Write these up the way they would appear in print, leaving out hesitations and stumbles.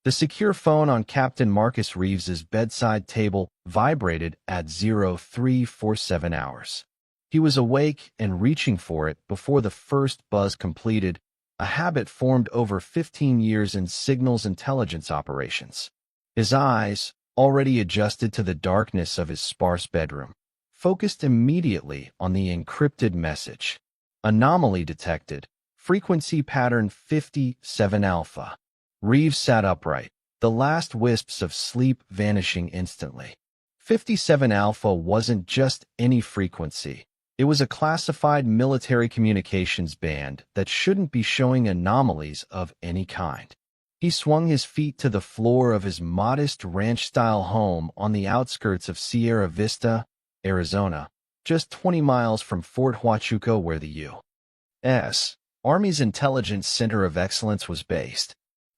The secure phone on Captain Marcus Reeves's bedside table vibrated at 0347 hours. He was awake and reaching for it before the first buzz completed, a habit formed over 15 years in signals intelligence operations. His eyes, already adjusted to the darkness of his sparse bedroom, focused immediately on the encrypted message. Anomaly detected. Frequency pattern 57 alpha. Reeves sat upright, the last wisps of sleep vanishing instantly. 57 alpha wasn't just any frequency. It was a classified military communications band that shouldn't be showing anomalies of any kind. He swung his feet to the floor of his modest ranch-style home on the outskirts of Sierra Vista, Arizona, just 20 miles from Fort Huachuca, where the U.S. Army's Intelligence Center of Excellence was based.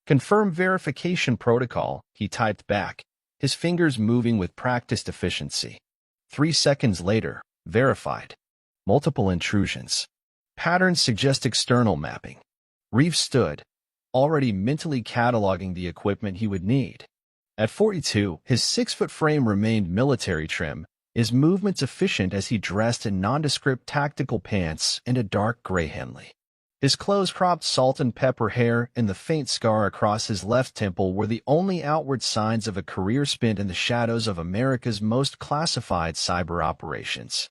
"Confirm verification protocol," he typed back, his fingers moving with practiced efficiency. 3 seconds later, verified. Multiple intrusions. Patterns suggest external mapping. Reeves stood, already mentally cataloging the equipment he would need. At 42, his 6-foot frame remained military trim, his movements efficient as he dressed in nondescript tactical pants and a dark gray Henley. His close-cropped salt and pepper hair and the faint scar across his left temple were the only outward signs of a career spent in the shadows of America's most classified cyber operations.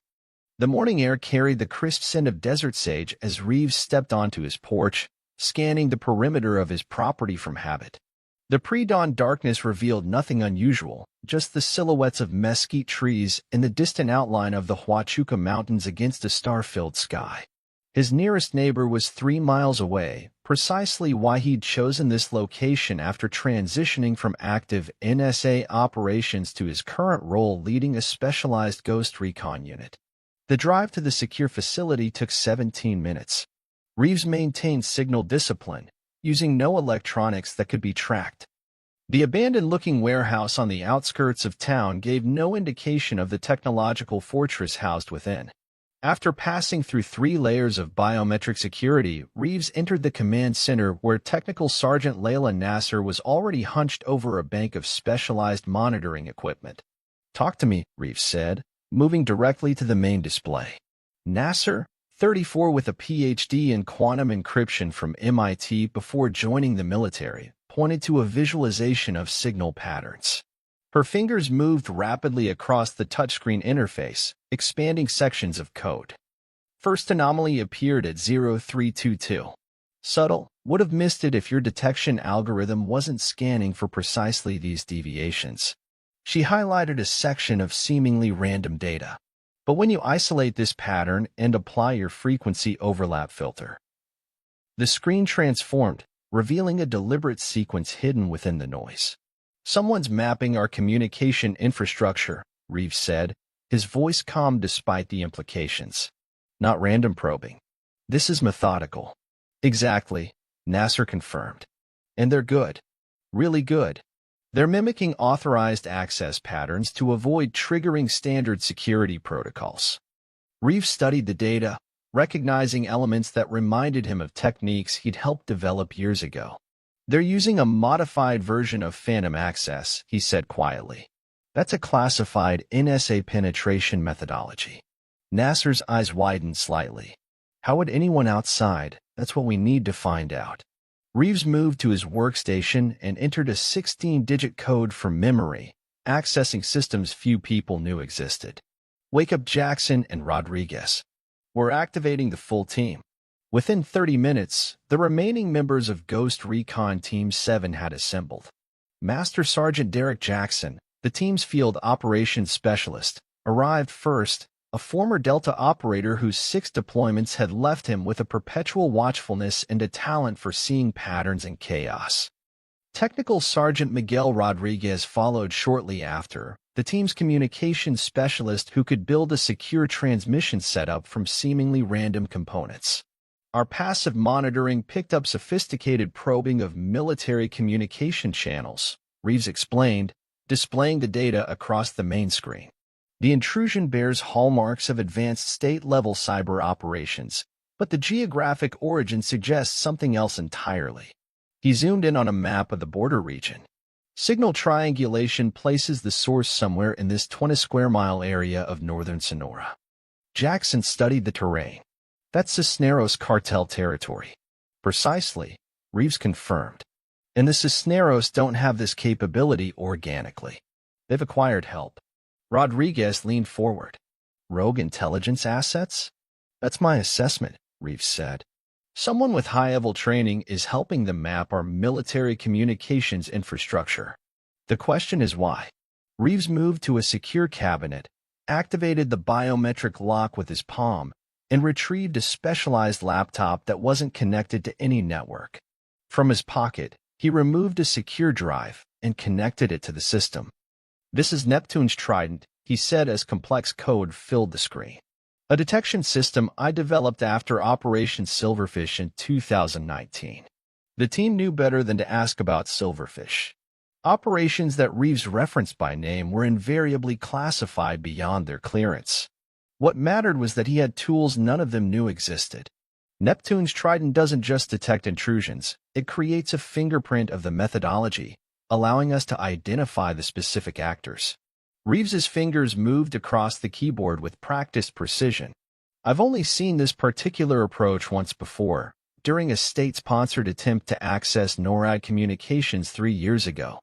The morning air carried the crisp scent of desert sage as Reeves stepped onto his porch, scanning the perimeter of his property from habit. The pre-dawn darkness revealed nothing unusual, just the silhouettes of mesquite trees and the distant outline of the Huachuca Mountains against a star-filled sky. His nearest neighbor was 3 miles away, precisely why he'd chosen this location after transitioning from active NSA operations to his current role leading a specialized ghost recon unit. The drive to the secure facility took 17 minutes. Reeves maintained signal discipline, using no electronics that could be tracked. The abandoned-looking warehouse on the outskirts of town gave no indication of the technological fortress housed within. After passing through 3 layers of biometric security, Reeves entered the command center where Technical Sergeant Layla Nasser was already hunched over a bank of specialized monitoring equipment. "Talk to me," Reeves said, moving directly to the main display. Nasser, 34 with a PhD in quantum encryption from MIT before joining the military, pointed to a visualization of signal patterns. Her fingers moved rapidly across the touchscreen interface, expanding sections of code. First anomaly appeared at 0322. Subtle, would have missed it if your detection algorithm wasn't scanning for precisely these deviations. She highlighted a section of seemingly random data. But when you isolate this pattern and apply your frequency overlap filter, the screen transformed, revealing a deliberate sequence hidden within the noise. "Someone's mapping our communication infrastructure," Reeves said, his voice calm despite the implications. "Not random probing. This is methodical." "Exactly," Nasser confirmed. "And they're good. Really good. They're mimicking authorized access patterns to avoid triggering standard security protocols." Reeves studied the data, recognizing elements that reminded him of techniques he'd helped develop years ago. "They're using a modified version of phantom access," he said quietly. "That's a classified NSA penetration methodology." Nasser's eyes widened slightly. "How would anyone outside? That's what we need to find out." Reeves moved to his workstation and entered a 16-digit code from memory, accessing systems few people knew existed. "Wake up Jackson and Rodriguez. We're activating the full team." Within 30 minutes, the remaining members of Ghost Recon Team 7 had assembled. Master Sergeant Derek Jackson, the team's field operations specialist, arrived first, a former Delta operator whose 6 deployments had left him with a perpetual watchfulness and a talent for seeing patterns in chaos. Technical Sergeant Miguel Rodriguez followed shortly after, the team's communications specialist who could build a secure transmission setup from seemingly random components. "Our passive monitoring picked up sophisticated probing of military communication channels," Reeves explained, displaying the data across the main screen. "The intrusion bears hallmarks of advanced state-level cyber operations, but the geographic origin suggests something else entirely." He zoomed in on a map of the border region. Signal triangulation places the source somewhere in this 20-square-mile area of northern Sonora. Jackson studied the terrain. That's Cisneros cartel territory. Precisely, Reeves confirmed. And the Cisneros don't have this capability organically. They've acquired help. Rodriguez leaned forward. Rogue intelligence assets? That's my assessment, Reeves said. Someone with high-level training is helping them map our military communications infrastructure. The question is why. Reeves moved to a secure cabinet, activated the biometric lock with his palm, and retrieved a specialized laptop that wasn't connected to any network. From his pocket, he removed a secure drive and connected it to the system. "This is Neptune's Trident," he said as complex code filled the screen. "A detection system I developed after Operation Silverfish in 2019. The team knew better than to ask about Silverfish. Operations that Reeves referenced by name were invariably classified beyond their clearance. What mattered was that he had tools none of them knew existed. Neptune's Trident doesn't just detect intrusions, it creates a fingerprint of the methodology, allowing us to identify the specific actors." Reeves's fingers moved across the keyboard with practiced precision. "I've only seen this particular approach once before, during a state-sponsored attempt to access NORAD communications 3 years ago.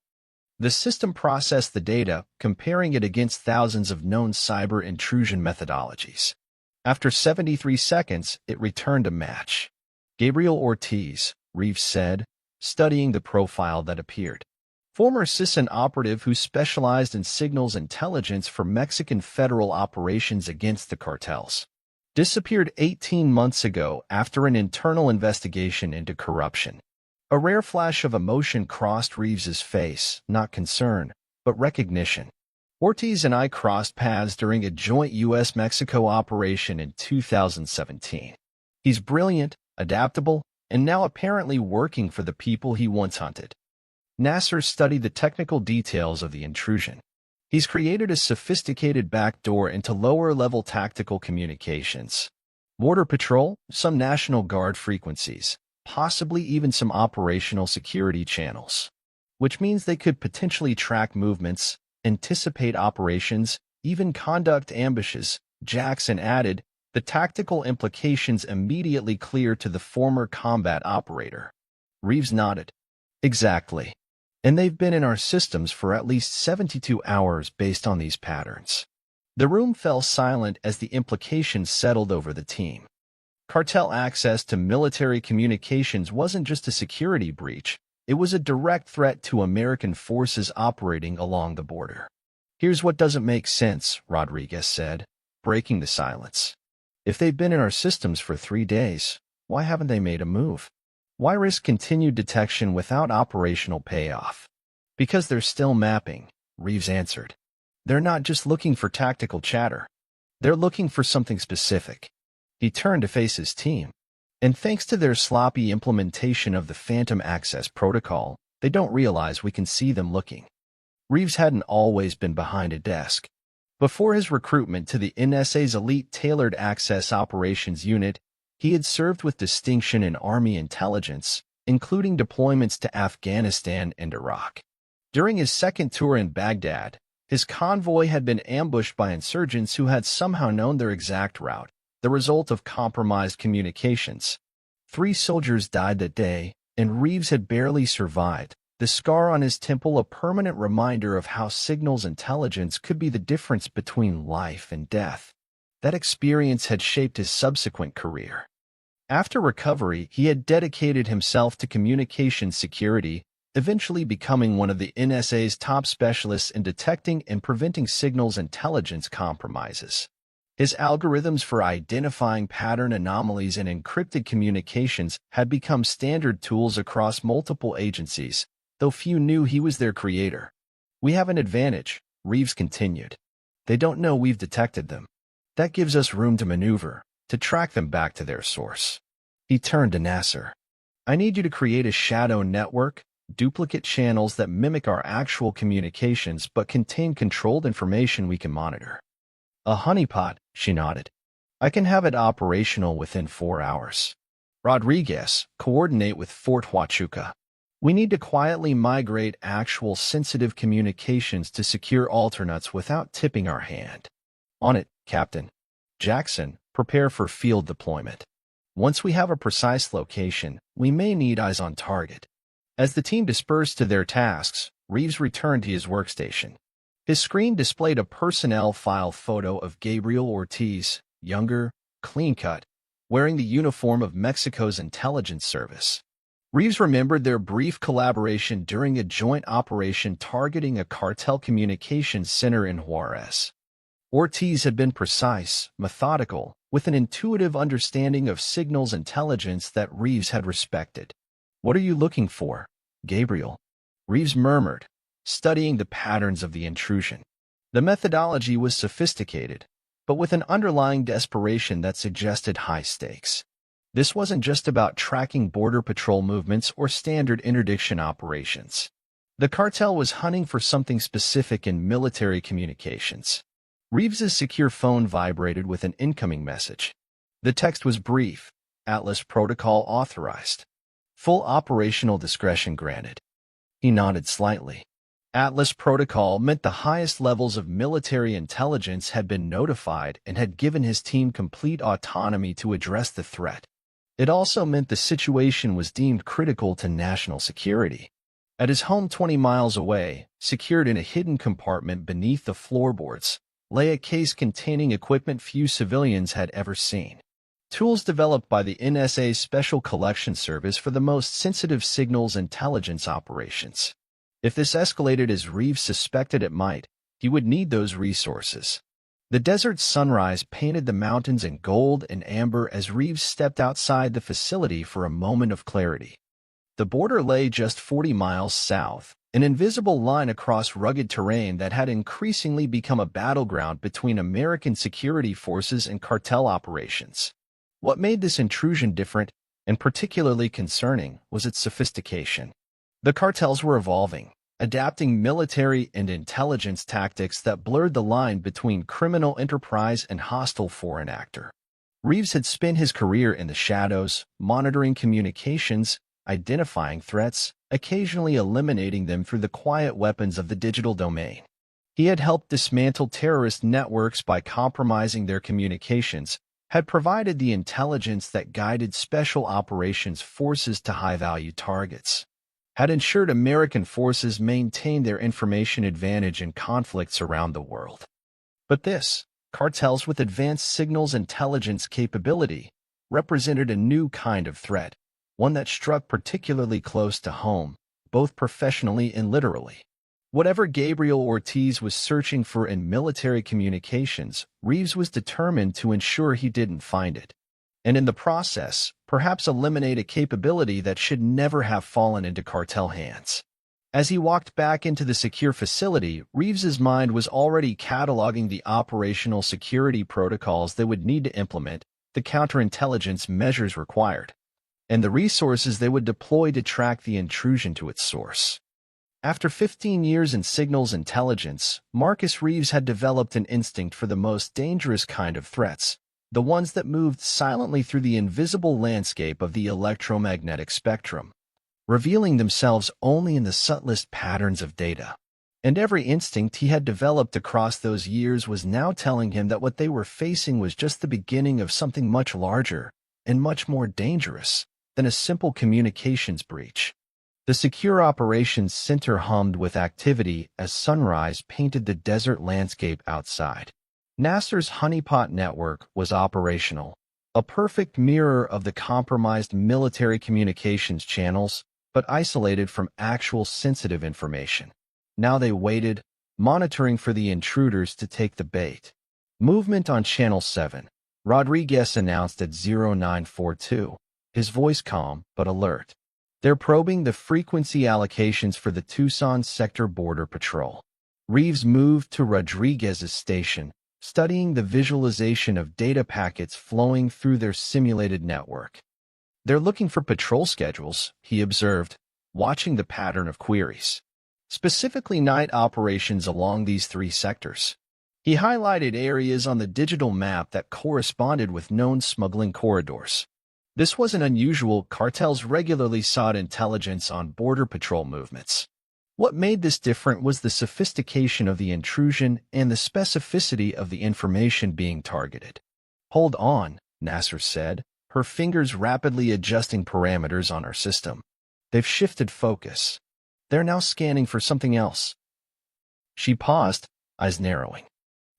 The system processed the data, comparing it against thousands of known cyber intrusion methodologies. After 73 seconds, it returned a match. Gabriel Ortiz," Reeves said, studying the profile that appeared. "Former CISAN operative who specialized in signals intelligence for Mexican federal operations against the cartels. Disappeared 18 months ago after an internal investigation into corruption." A rare flash of emotion crossed Reeves's face, not concern, but recognition. "Ortiz and I crossed paths during a joint U.S.-Mexico operation in 2017. He's brilliant, adaptable, and now apparently working for the people he once hunted." Nasser studied the technical details of the intrusion. "He's created a sophisticated backdoor into lower-level tactical communications. Border Patrol, some National Guard frequencies, possibly even some operational security channels. Which means they could potentially track movements, anticipate operations, even conduct ambushes," Jackson added, the tactical implications immediately clear to the former combat operator. Reeves nodded. "Exactly. And they've been in our systems for at least 72 hours based on these patterns." The room fell silent as the implications settled over the team. Cartel access to military communications wasn't just a security breach, it was a direct threat to American forces operating along the border. "Here's what doesn't make sense," Rodriguez said, breaking the silence. "If they've been in our systems for 3 days, why haven't they made a move? Why risk continued detection without operational payoff?" "Because they're still mapping," Reeves answered. "They're not just looking for tactical chatter. They're looking for something specific." He turned to face his team. "And thanks to their sloppy implementation of the Phantom Access Protocol, they don't realize we can see them looking." Reeves hadn't always been behind a desk. Before his recruitment to the NSA's elite Tailored Access Operations Unit, he had served with distinction in Army intelligence, including deployments to Afghanistan and Iraq. During his second tour in Baghdad, his convoy had been ambushed by insurgents who had somehow known their exact route, the result of compromised communications. 3 soldiers died that day, and Reeves had barely survived, the scar on his temple a permanent reminder of how signals intelligence could be the difference between life and death. That experience had shaped his subsequent career. After recovery, he had dedicated himself to communications security, eventually becoming one of the NSA's top specialists in detecting and preventing signals intelligence compromises. His algorithms for identifying pattern anomalies in encrypted communications had become standard tools across multiple agencies, though few knew he was their creator. "We have an advantage," Reeves continued. "They don't know we've detected them. That gives us room to maneuver, to track them back to their source." He turned to Nasser. "I need you to create a shadow network, duplicate channels that mimic our actual communications but contain controlled information we can monitor." "A honeypot," she nodded. "I can have it operational within 4 hours." "Rodriguez, coordinate with Fort Huachuca." We need to quietly migrate actual sensitive communications to secure alternates without tipping our hand. On it, Captain. Jackson, prepare for field deployment. Once we have a precise location, we may need eyes on target. As the team dispersed to their tasks, Reeves returned to his workstation. His screen displayed a personnel file photo of Gabriel Ortiz, younger, clean-cut, wearing the uniform of Mexico's intelligence service. Reeves remembered their brief collaboration during a joint operation targeting a cartel communications center in Juarez. Ortiz had been precise, methodical, with an intuitive understanding of signals intelligence that Reeves had respected. "What are you looking for, Gabriel?" Reeves murmured, studying the patterns of the intrusion. The methodology was sophisticated, but with an underlying desperation that suggested high stakes. This wasn't just about tracking border patrol movements or standard interdiction operations. The cartel was hunting for something specific in military communications. Reeves's secure phone vibrated with an incoming message. The text was brief: Atlas protocol authorized. Full operational discretion granted. He nodded slightly. Atlas protocol meant the highest levels of military intelligence had been notified and had given his team complete autonomy to address the threat. It also meant the situation was deemed critical to national security. At his home 20 miles away, secured in a hidden compartment beneath the floorboards, lay a case containing equipment few civilians had ever seen. Tools developed by the NSA Special Collection Service for the most sensitive signals intelligence operations. If this escalated as Reeves suspected it might, he would need those resources. The desert sunrise painted the mountains in gold and amber as Reeves stepped outside the facility for a moment of clarity. The border lay just 40 miles south, an invisible line across rugged terrain that had increasingly become a battleground between American security forces and cartel operations. What made this intrusion different, and particularly concerning, was its sophistication. The cartels were evolving, adapting military and intelligence tactics that blurred the line between criminal enterprise and hostile foreign actor. Reeves had spent his career in the shadows, monitoring communications, identifying threats, occasionally eliminating them through the quiet weapons of the digital domain. He had helped dismantle terrorist networks by compromising their communications, had provided the intelligence that guided special operations forces to high-value targets, had ensured American forces maintained their information advantage in conflicts around the world. But this, cartels with advanced signals intelligence capability, represented a new kind of threat, one that struck particularly close to home, both professionally and literally. Whatever Gabriel Ortiz was searching for in military communications, Reeves was determined to ensure he didn't find it, and in the process, perhaps eliminate a capability that should never have fallen into cartel hands. As he walked back into the secure facility, Reeves's mind was already cataloging the operational security protocols they would need to implement, the counterintelligence measures required, and the resources they would deploy to track the intrusion to its source. After 15 years in signals intelligence, Marcus Reeves had developed an instinct for the most dangerous kind of threats, the ones that moved silently through the invisible landscape of the electromagnetic spectrum, revealing themselves only in the subtlest patterns of data. And every instinct he had developed across those years was now telling him that what they were facing was just the beginning of something much larger and much more dangerous than a simple communications breach. The secure operations center hummed with activity as sunrise painted the desert landscape outside. NASA's honeypot network was operational, a perfect mirror of the compromised military communications channels, but isolated from actual sensitive information. Now they waited, monitoring for the intruders to take the bait. Movement on Channel 7, Rodriguez announced at 0942, his voice calm but alert. They're probing the frequency allocations for the Tucson Sector Border Patrol. Reeves moved to Rodriguez's station, studying the visualization of data packets flowing through their simulated network. They're looking for patrol schedules, he observed, watching the pattern of queries. Specifically night operations along these three sectors. He highlighted areas on the digital map that corresponded with known smuggling corridors. This wasn't unusual. Cartels regularly sought intelligence on border patrol movements. What made this different was the sophistication of the intrusion and the specificity of the information being targeted. "Hold on," Nasser said, her fingers rapidly adjusting parameters on her system. "They've shifted focus. They're now scanning for something else." She paused, eyes narrowing.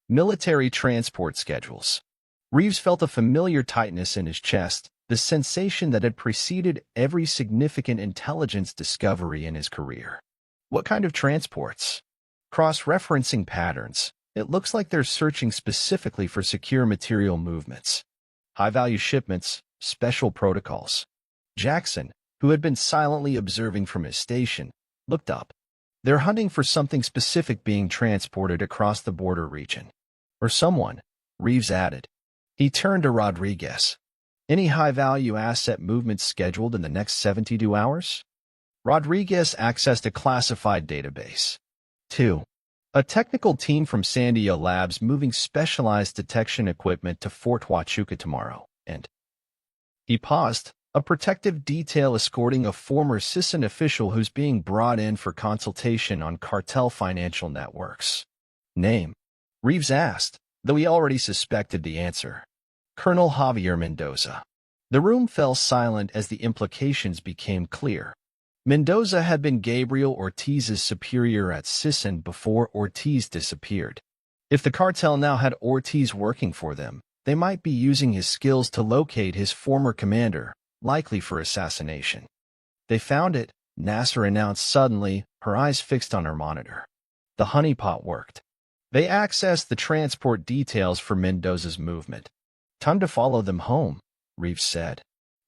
Military transport schedules. Reeves felt a familiar tightness in his chest, the sensation that had preceded every significant intelligence discovery in his career. What kind of transports? Cross-referencing patterns. It looks like they're searching specifically for secure material movements. High-value shipments, special protocols. Jackson, who had been silently observing from his station, looked up. They're hunting for something specific being transported across the border region. Or someone, Reeves added. He turned to Rodriguez. "Any high-value asset movements scheduled in the next 72 hours? Rodriguez accessed a classified database. 2. A technical team from Sandia Labs moving specialized detection equipment to Fort Huachuca tomorrow, and..." He paused, a protective detail escorting a former CISN official who's being brought in for consultation on cartel financial networks. "Name?" Reeves asked, though he already suspected the answer. "Colonel Javier Mendoza." The room fell silent as the implications became clear. Mendoza had been Gabriel Ortiz's superior at CISN before Ortiz disappeared. If the cartel now had Ortiz working for them, they might be using his skills to locate his former commander, likely for assassination. "They found it," Nasser announced suddenly, her eyes fixed on her monitor. The honeypot worked. They accessed the transport details for Mendoza's movement. "Time to follow them home," Reeves said.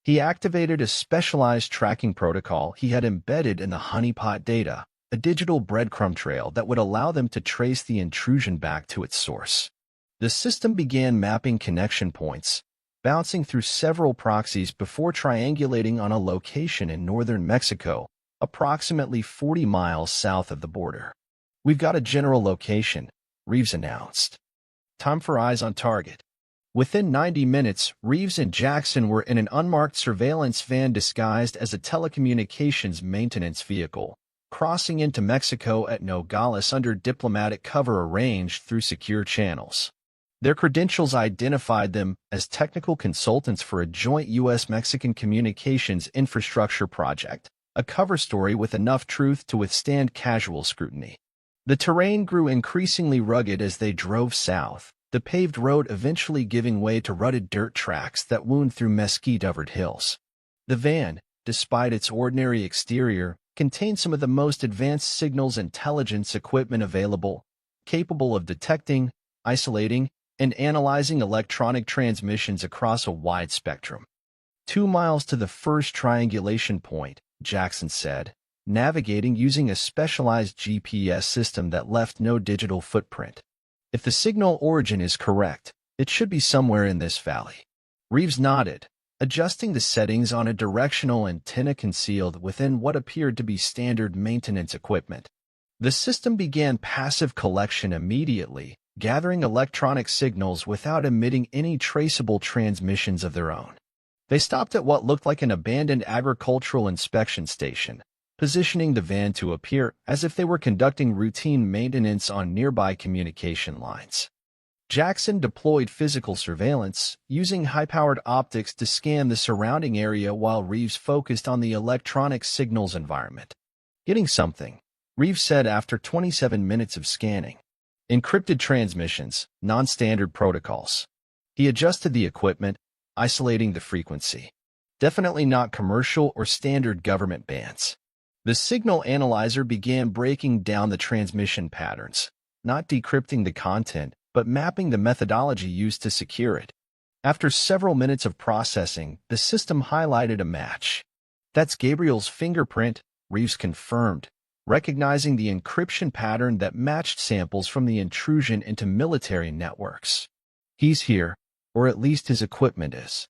He activated a specialized tracking protocol he had embedded in the honeypot data, a digital breadcrumb trail that would allow them to trace the intrusion back to its source. The system began mapping connection points, bouncing through several proxies before triangulating on a location in northern Mexico, approximately 40 miles south of the border. "We've got a general location," Reeves announced. "Time for eyes on target." Within 90 minutes, Reeves and Jackson were in an unmarked surveillance van disguised as a telecommunications maintenance vehicle, crossing into Mexico at Nogales under diplomatic cover arranged through secure channels. Their credentials identified them as technical consultants for a joint U.S.-Mexican communications infrastructure project, a cover story with enough truth to withstand casual scrutiny. The terrain grew increasingly rugged as they drove south, the paved road eventually giving way to rutted dirt tracks that wound through mesquite-covered hills. The van, despite its ordinary exterior, contained some of the most advanced signals intelligence equipment available, capable of detecting, isolating, and analyzing electronic transmissions across a wide spectrum. 2 miles to the first triangulation point, Jackson said, navigating using a specialized GPS system that left no digital footprint. "If the signal origin is correct, it should be somewhere in this valley." Reeves nodded, adjusting the settings on a directional antenna concealed within what appeared to be standard maintenance equipment. The system began passive collection immediately, gathering electronic signals without emitting any traceable transmissions of their own. They stopped at what looked like an abandoned agricultural inspection station, positioning the van to appear as if they were conducting routine maintenance on nearby communication lines. Jackson deployed physical surveillance, using high-powered optics to scan the surrounding area while Reeves focused on the electronic signals environment. "Getting something," Reeves said after 27 minutes of scanning. "Encrypted transmissions, non-standard protocols." He adjusted the equipment, isolating the frequency. "Definitely not commercial or standard government bands." The signal analyzer began breaking down the transmission patterns, not decrypting the content, but mapping the methodology used to secure it. After several minutes of processing, the system highlighted a match. "That's Gabriel's fingerprint," Reeves confirmed, recognizing the encryption pattern that matched samples from the intrusion into military networks. "He's here, or at least his equipment is."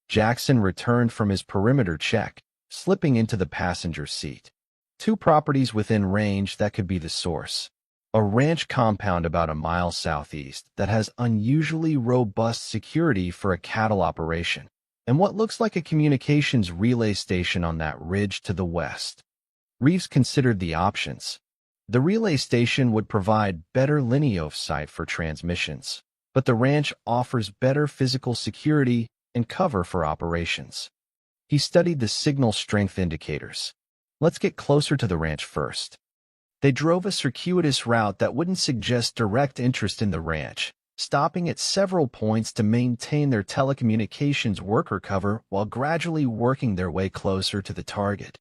Jackson returned from his perimeter check, slipping into the passenger seat. 2 properties within range that could be the source. A ranch compound about a mile southeast that has unusually robust security for a cattle operation. and what looks like a communications relay station on that ridge to the west. Reeves considered the options. The relay station would provide better line of sight for transmissions, but the ranch offers better physical security and cover for operations. He studied the signal strength indicators. Let's get closer to the ranch first. They drove a circuitous route that wouldn't suggest direct interest in the ranch, stopping at several points to maintain their telecommunications worker cover while gradually working their way closer to the target.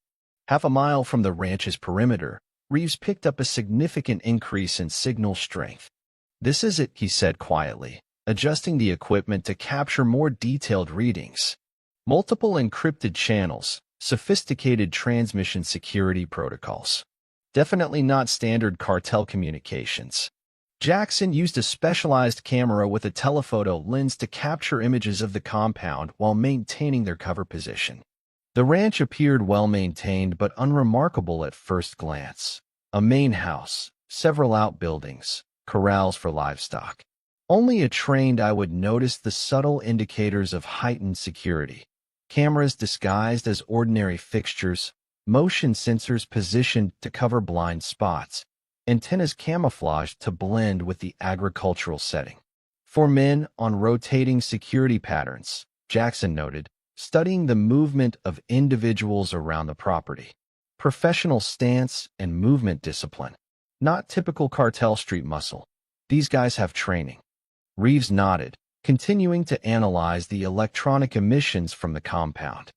Half a mile from the ranch's perimeter, Reeves picked up a significant increase in signal strength. "This is it," he said quietly, adjusting the equipment to capture more detailed readings. Multiple encrypted channels, sophisticated transmission security protocols. Definitely not standard cartel communications. Jackson used a specialized camera with a telephoto lens to capture images of the compound while maintaining their cover position. The ranch appeared well-maintained but unremarkable at first glance. A main house, several outbuildings, corrals for livestock. Only a trained eye would notice the subtle indicators of heightened security. Cameras disguised as ordinary fixtures, motion sensors positioned to cover blind spots, antennas camouflaged to blend with the agricultural setting. 4 men on rotating security patterns, Jackson noted, studying the movement of individuals around the property. Professional stance and movement discipline. Not typical cartel street muscle. These guys have training. Reeves nodded, continuing to analyze the electronic emissions from the compound.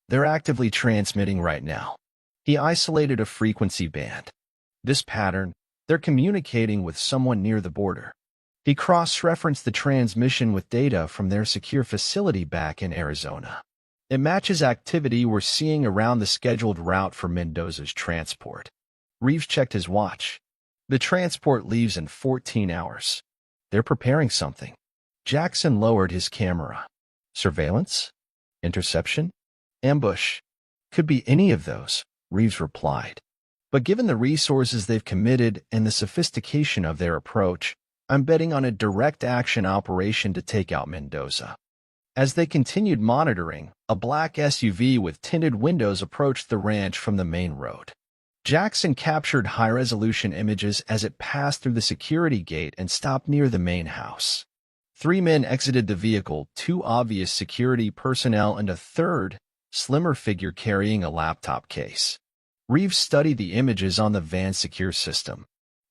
"They're actively transmitting right now." He isolated a frequency band. "This pattern, they're communicating with someone near the border." He cross-referenced the transmission with data from their secure facility back in Arizona. It matches activity we're seeing around the scheduled route for Mendoza's transport. Reeves checked his watch. The transport leaves in 14 hours. They're preparing something. Jackson lowered his camera. Surveillance? Interception? Ambush? Could be any of those, Reeves replied. But given the resources they've committed and the sophistication of their approach, I'm betting on a direct action operation to take out Mendoza. As they continued monitoring, a black SUV with tinted windows approached the ranch from the main road. Jackson captured high-resolution images as it passed through the security gate and stopped near the main house. 3 men exited the vehicle, 2 obvious security personnel and a third, slimmer figure carrying a laptop case. Reeves studied the images on the van's secure system.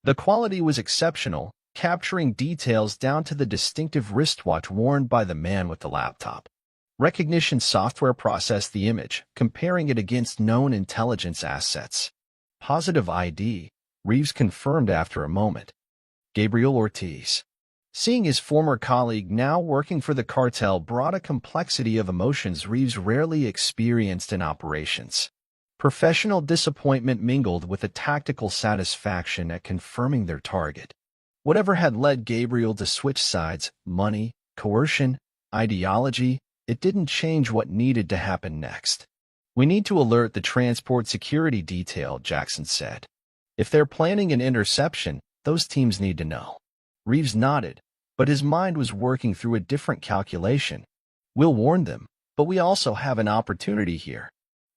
The quality was exceptional, capturing details down to the distinctive wristwatch worn by the man with the laptop. Recognition software processed the image, comparing it against known intelligence assets. Positive ID, Reeves confirmed after a moment. Gabriel Ortiz. Seeing his former colleague now working for the cartel brought a complexity of emotions Reeves rarely experienced in operations. Professional disappointment mingled with a tactical satisfaction at confirming their target. Whatever had led Gabriel to switch sides, money, coercion, ideology, it didn't change what needed to happen next. We need to alert the transport security detail, Jackson said. If they're planning an interception, those teams need to know. Reeves nodded, but his mind was working through a different calculation. We'll warn them, but we also have an opportunity here.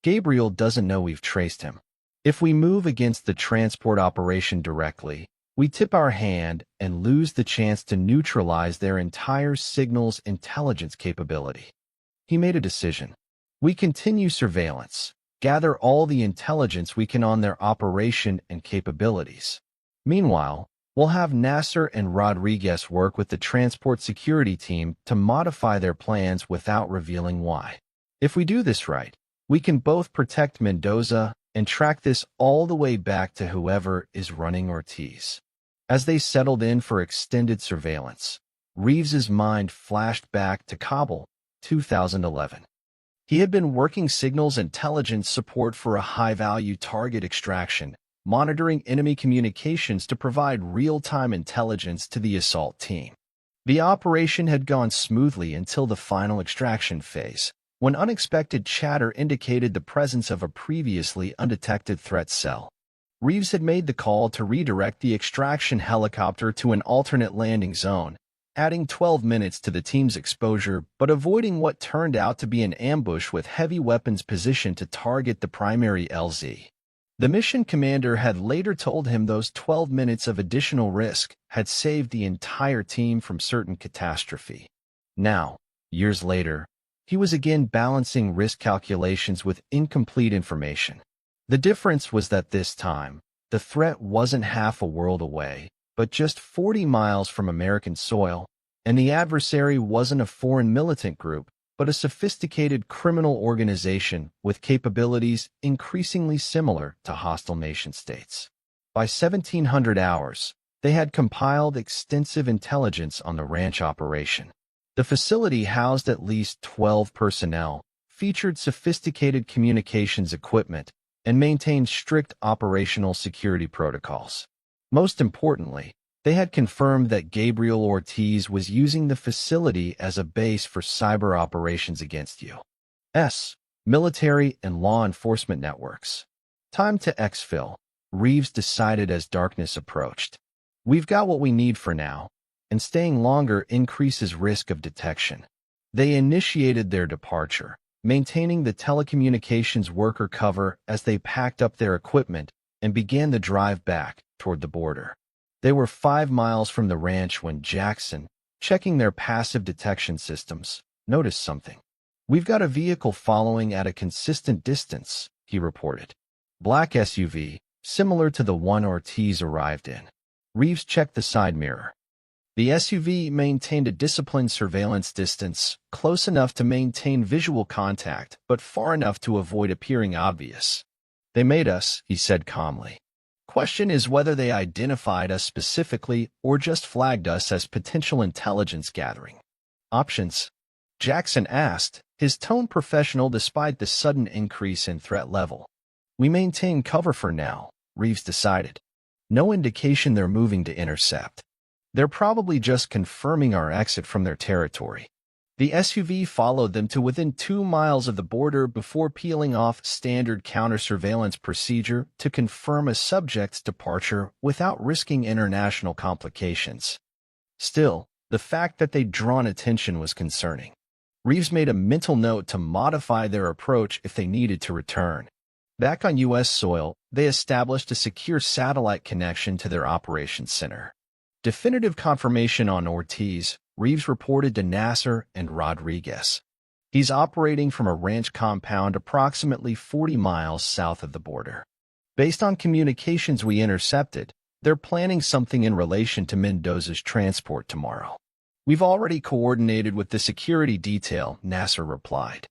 Gabriel doesn't know we've traced him. If we move against the transport operation directly, we tip our hand and lose the chance to neutralize their entire signals intelligence capability. He made a decision. We continue surveillance, gather all the intelligence we can on their operation and capabilities. Meanwhile, we'll have Nasser and Rodriguez work with the transport security team to modify their plans without revealing why. If we do this right, we can both protect Mendoza and track this all the way back to whoever is running Ortiz. As they settled in for extended surveillance, Reeves's mind flashed back to Kabul, 2011. He had been working signals intelligence support for a high-value target extraction, monitoring enemy communications to provide real-time intelligence to the assault team. The operation had gone smoothly until the final extraction phase, when unexpected chatter indicated the presence of a previously undetected threat cell. Reeves had made the call to redirect the extraction helicopter to an alternate landing zone, adding 12 minutes to the team's exposure but avoiding what turned out to be an ambush with heavy weapons positioned to target the primary LZ. The mission commander had later told him those 12 minutes of additional risk had saved the entire team from certain catastrophe. Now, years later, he was again balancing risk calculations with incomplete information. The difference was that this time, the threat wasn't half a world away, but just 40 miles from American soil, and the adversary wasn't a foreign militant group, but a sophisticated criminal organization with capabilities increasingly similar to hostile nation-states. By 1700 hours, they had compiled extensive intelligence on the ranch operation. The facility housed at least 12 personnel, featured sophisticated communications equipment, and maintained strict operational security protocols. Most importantly, they had confirmed that Gabriel Ortiz was using the facility as a base for cyber operations against U.S. military and law enforcement networks. Time to exfil, Reeves decided as darkness approached. We've got what we need for now, and staying longer increases risk of detection. They initiated their departure, maintaining the telecommunications worker cover as they packed up their equipment and began the drive back toward the border. They were 5 miles from the ranch when Jackson, checking their passive detection systems, noticed something. "We've got a vehicle following at a consistent distance," he reported. Black SUV, similar to the one Ortiz arrived in. Reeves checked the side mirror. The SUV maintained a disciplined surveillance distance, close enough to maintain visual contact, but far enough to avoid appearing obvious. "They made us," he said calmly. "Question is whether they identified us specifically or just flagged us as potential intelligence gathering." "Options?" Jackson asked, his tone professional despite the sudden increase in threat level. "We maintain cover for now," Reeves decided. "No indication they're moving to intercept. They're probably just confirming our exit from their territory." The SUV followed them to within 2 miles of the border before peeling off standard counter-surveillance procedure to confirm a subject's departure without risking international complications. Still, the fact that they'd drawn attention was concerning. Reeves made a mental note to modify their approach if they needed to return. Back on U.S. soil, they established a secure satellite connection to their operations center. Definitive confirmation on Ortiz, Reeves reported to Nasser and Rodriguez. He's operating from a ranch compound approximately 40 miles south of the border. Based on communications we intercepted, they're planning something in relation to Mendoza's transport tomorrow. We've already coordinated with the security detail, Nasser replied.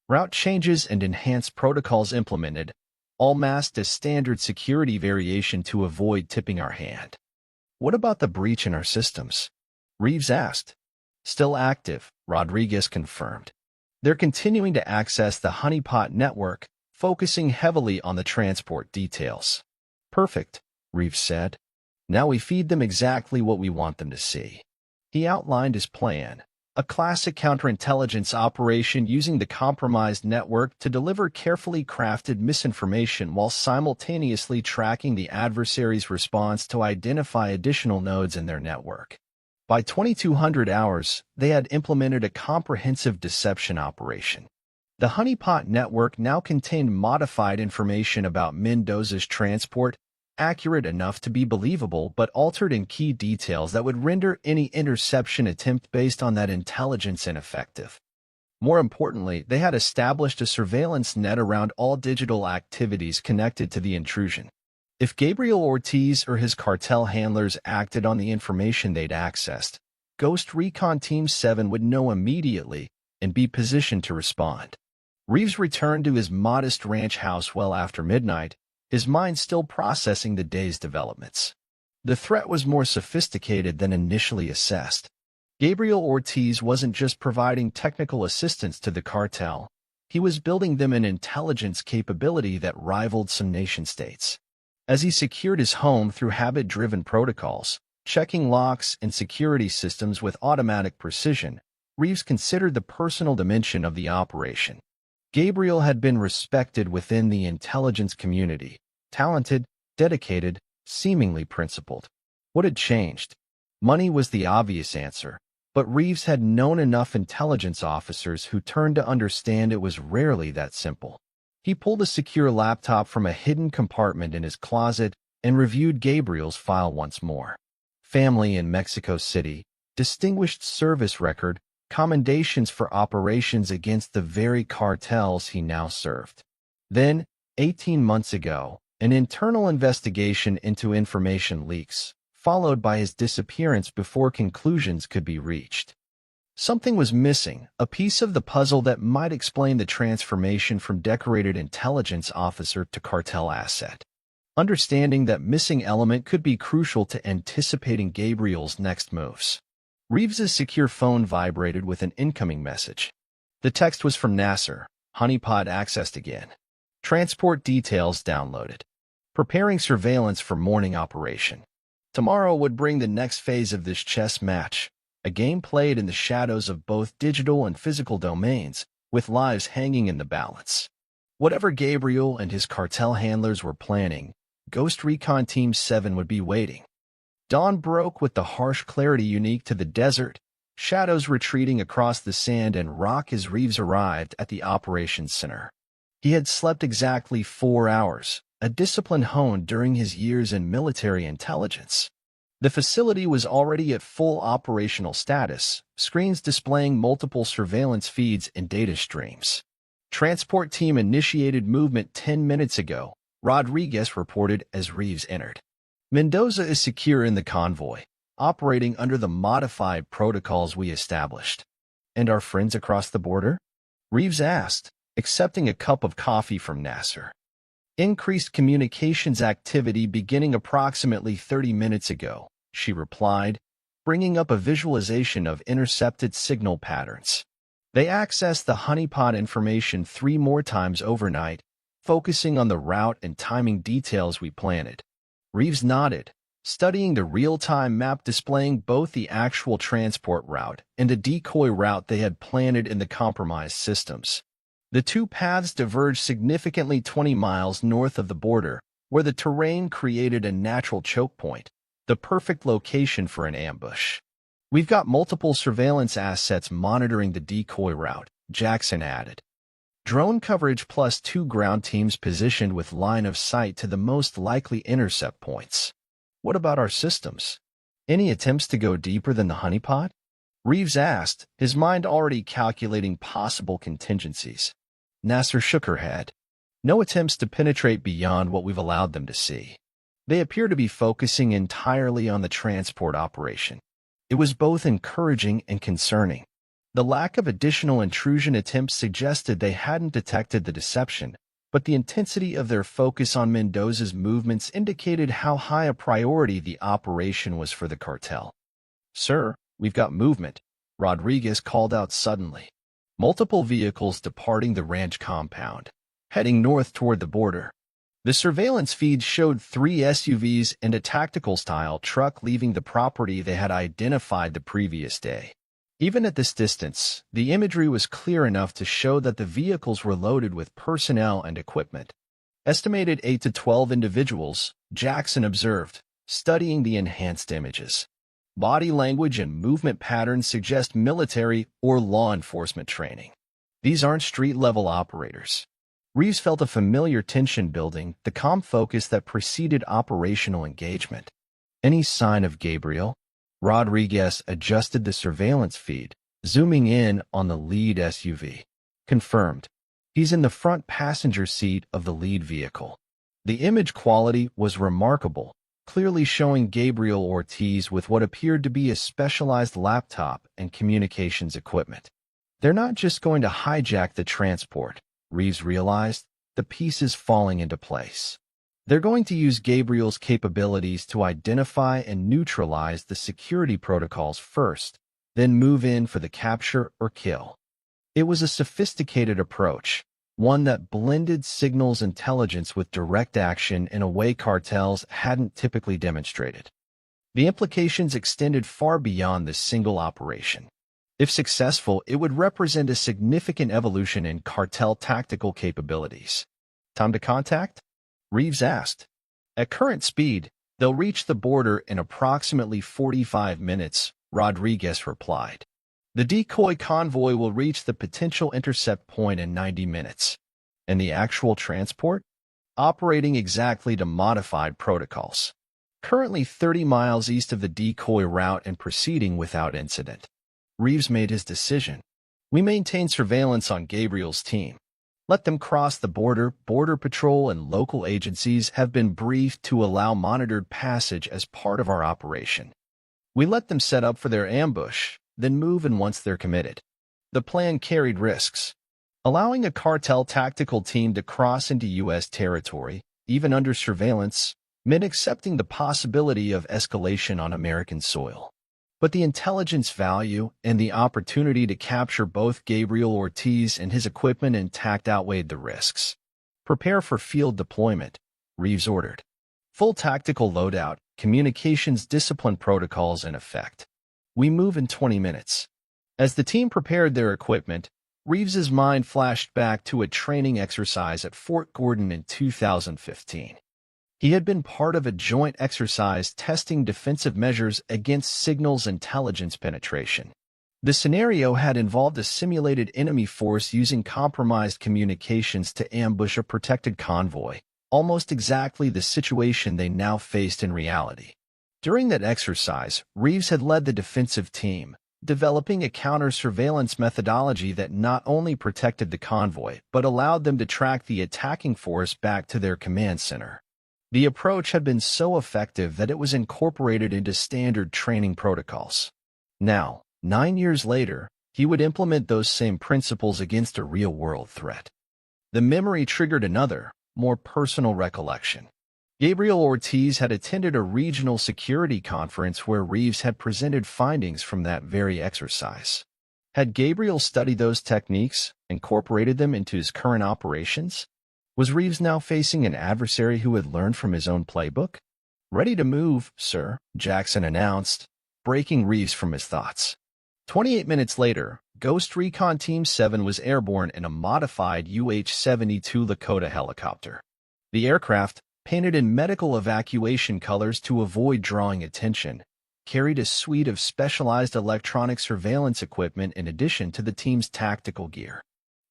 Route changes and enhanced protocols implemented, all masked as standard security variation to avoid tipping our hand. What about the breach in our systems? Reeves asked. Still active, Rodriguez confirmed. They're continuing to access the honeypot network, focusing heavily on the transport details. Perfect, Reeves said. Now we feed them exactly what we want them to see. He outlined his plan, a classic counterintelligence operation using the compromised network to deliver carefully crafted misinformation while simultaneously tracking the adversary's response to identify additional nodes in their network. By 2200 hours, they had implemented a comprehensive deception operation. The honeypot network now contained modified information about Mendoza's transport, accurate enough to be believable but altered in key details that would render any interception attempt based on that intelligence ineffective. More importantly, they had established a surveillance net around all digital activities connected to the intrusion. If Gabriel Ortiz or his cartel handlers acted on the information they'd accessed, Ghost Recon Team 7 would know immediately and be positioned to respond. Reeves returned to his modest ranch house well after midnight, his mind still processing the day's developments. The threat was more sophisticated than initially assessed. Gabriel Ortiz wasn't just providing technical assistance to the cartel, he was building them an intelligence capability that rivaled some nation-states. As he secured his home through habit-driven protocols, checking locks and security systems with automatic precision, Reeves considered the personal dimension of the operation. Gabriel had been respected within the intelligence community, talented, dedicated, seemingly principled. What had changed? Money was the obvious answer, But Reeves had known enough intelligence officers who turned to understand it was rarely that simple. He pulled a secure laptop from a hidden compartment in his closet and reviewed Gabriel's file once more. Family in Mexico City, distinguished service record, commendations for operations against the very cartels he now served. Then, 18 months ago, an internal investigation into information leaks, followed by his disappearance before conclusions could be reached. Something was missing, a piece of the puzzle that might explain the transformation from decorated intelligence officer to cartel asset. Understanding that missing element could be crucial to anticipating Gabriel's next moves. Reeves's secure phone vibrated with an incoming message. The text was from Nasser. Honeypot accessed again. Transport details downloaded. Preparing surveillance for morning operation. Tomorrow would bring the next phase of this chess match, a game played in the shadows of both digital and physical domains, with lives hanging in the balance. Whatever Gabriel and his cartel handlers were planning, Ghost Recon Team 7 would be waiting. Dawn broke with the harsh clarity unique to the desert, shadows retreating across the sand and rock as Reeves arrived at the operations center. He had slept exactly 4 hours, a discipline honed during his years in military intelligence. The facility was already at full operational status, screens displaying multiple surveillance feeds and data streams. Transport team initiated movement 10 minutes ago, Rodriguez reported as Reeves entered. Mendoza is secure in the convoy, operating under the modified protocols we established. And our friends across the border? Reeves asked, accepting a cup of coffee from Nasser. Increased communications activity beginning approximately 30 minutes ago, she replied, bringing up a visualization of intercepted signal patterns. They accessed the honeypot information 3 more times overnight, focusing on the route and timing details we planted. Reeves nodded, studying the real-time map displaying both the actual transport route and the decoy route they had planted in the compromised systems. The two paths diverged significantly 20 miles north of the border, where the terrain created a natural choke point, the perfect location for an ambush. We've got multiple surveillance assets monitoring the decoy route, Jackson added. Drone coverage plus 2 ground teams positioned with line of sight to the most likely intercept points. What about our systems? Any attempts to go deeper than the honeypot? Reeves asked, his mind already calculating possible contingencies. Nasser shook her head. No attempts to penetrate beyond what we've allowed them to see. They appear to be focusing entirely on the transport operation. It was both encouraging and concerning. The lack of additional intrusion attempts suggested they hadn't detected the deception, but the intensity of their focus on Mendoza's movements indicated how high a priority the operation was for the cartel. Sir, we've got movement, Rodriguez called out suddenly. Multiple vehicles departing the ranch compound, heading north toward the border. The surveillance feed showed 3 SUVs and a tactical-style truck leaving the property they had identified the previous day. Even at this distance, the imagery was clear enough to show that the vehicles were loaded with personnel and equipment. Estimated 8 to 12 individuals, Jackson observed, studying the enhanced images. Body language and movement patterns suggest military or law enforcement training. These aren't street-level operators. Reeves felt a familiar tension building, the calm focus that preceded operational engagement. Any sign of Gabriel? Rodriguez adjusted the surveillance feed, zooming in on the lead SUV. Confirmed. He's in the front passenger seat of the lead vehicle. The image quality was remarkable, clearly showing Gabriel Ortiz with what appeared to be a specialized laptop and communications equipment. They're not just going to hijack the transport, Reeves realized, the pieces falling into place. They're going to use Gabriel's capabilities to identify and neutralize the security protocols first, then move in for the capture or kill. It was a sophisticated approach, one that blended signals intelligence with direct action in a way cartels hadn't typically demonstrated. The implications extended far beyond this single operation. If successful, it would represent a significant evolution in cartel tactical capabilities. Time to contact? Reeves asked. At current speed, they'll reach the border in approximately 45 minutes, Rodriguez replied. The decoy convoy will reach the potential intercept point in 90 minutes. And the actual transport? Operating exactly to modified protocols. Currently 30 miles east of the decoy route and proceeding without incident. Reeves made his decision. We maintain surveillance on Gabriel's team. Let them cross the border. Border Patrol and local agencies have been briefed to allow monitored passage as part of our operation. We let them set up for their ambush, then move in once they're committed. The plan carried risks. Allowing a cartel tactical team to cross into U.S. territory, even under surveillance, meant accepting the possibility of escalation on American soil. But the intelligence value and the opportunity to capture both Gabriel Ortiz and his equipment intact outweighed the risks. Prepare for field deployment, Reeves ordered. Full tactical loadout, communications discipline protocols in effect. We move in 20 minutes. As the team prepared their equipment, Reeves's mind flashed back to a training exercise at Fort Gordon in 2015. He had been part of a joint exercise testing defensive measures against signals intelligence penetration. The scenario had involved a simulated enemy force using compromised communications to ambush a protected convoy, almost exactly the situation they now faced in reality. During that exercise, Reeves had led the defensive team, developing a counter-surveillance methodology that not only protected the convoy but allowed them to track the attacking force back to their command center. The approach had been so effective that it was incorporated into standard training protocols. Now, 9 years later, he would implement those same principles against a real-world threat. The memory triggered another, more personal recollection. Gabriel Ortiz had attended a regional security conference where Reeves had presented findings from that very exercise. Had Gabriel studied those techniques, incorporated them into his current operations? Was Reeves now facing an adversary who had learned from his own playbook? Ready to move, sir, Jackson announced, breaking Reeves from his thoughts. 28 minutes later, Ghost Recon Team 7 was airborne in a modified UH-72 Lakota helicopter. The aircraft, painted in medical evacuation colors to avoid drawing attention, carried a suite of specialized electronic surveillance equipment in addition to the team's tactical gear.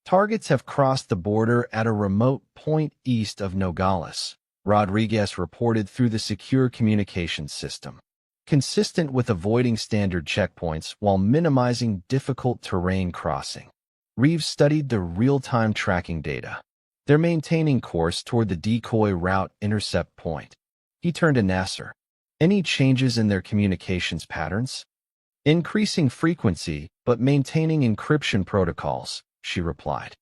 Targets have crossed the border at a remote point east of Nogales, Rodriguez reported through the secure communications system. Consistent with avoiding standard checkpoints while minimizing difficult terrain crossing. Reeves studied the real-time tracking data. They're maintaining course toward the decoy route intercept point. He turned to Nasser. Any changes in their communications patterns? Increasing frequency, but maintaining encryption protocols, she replied.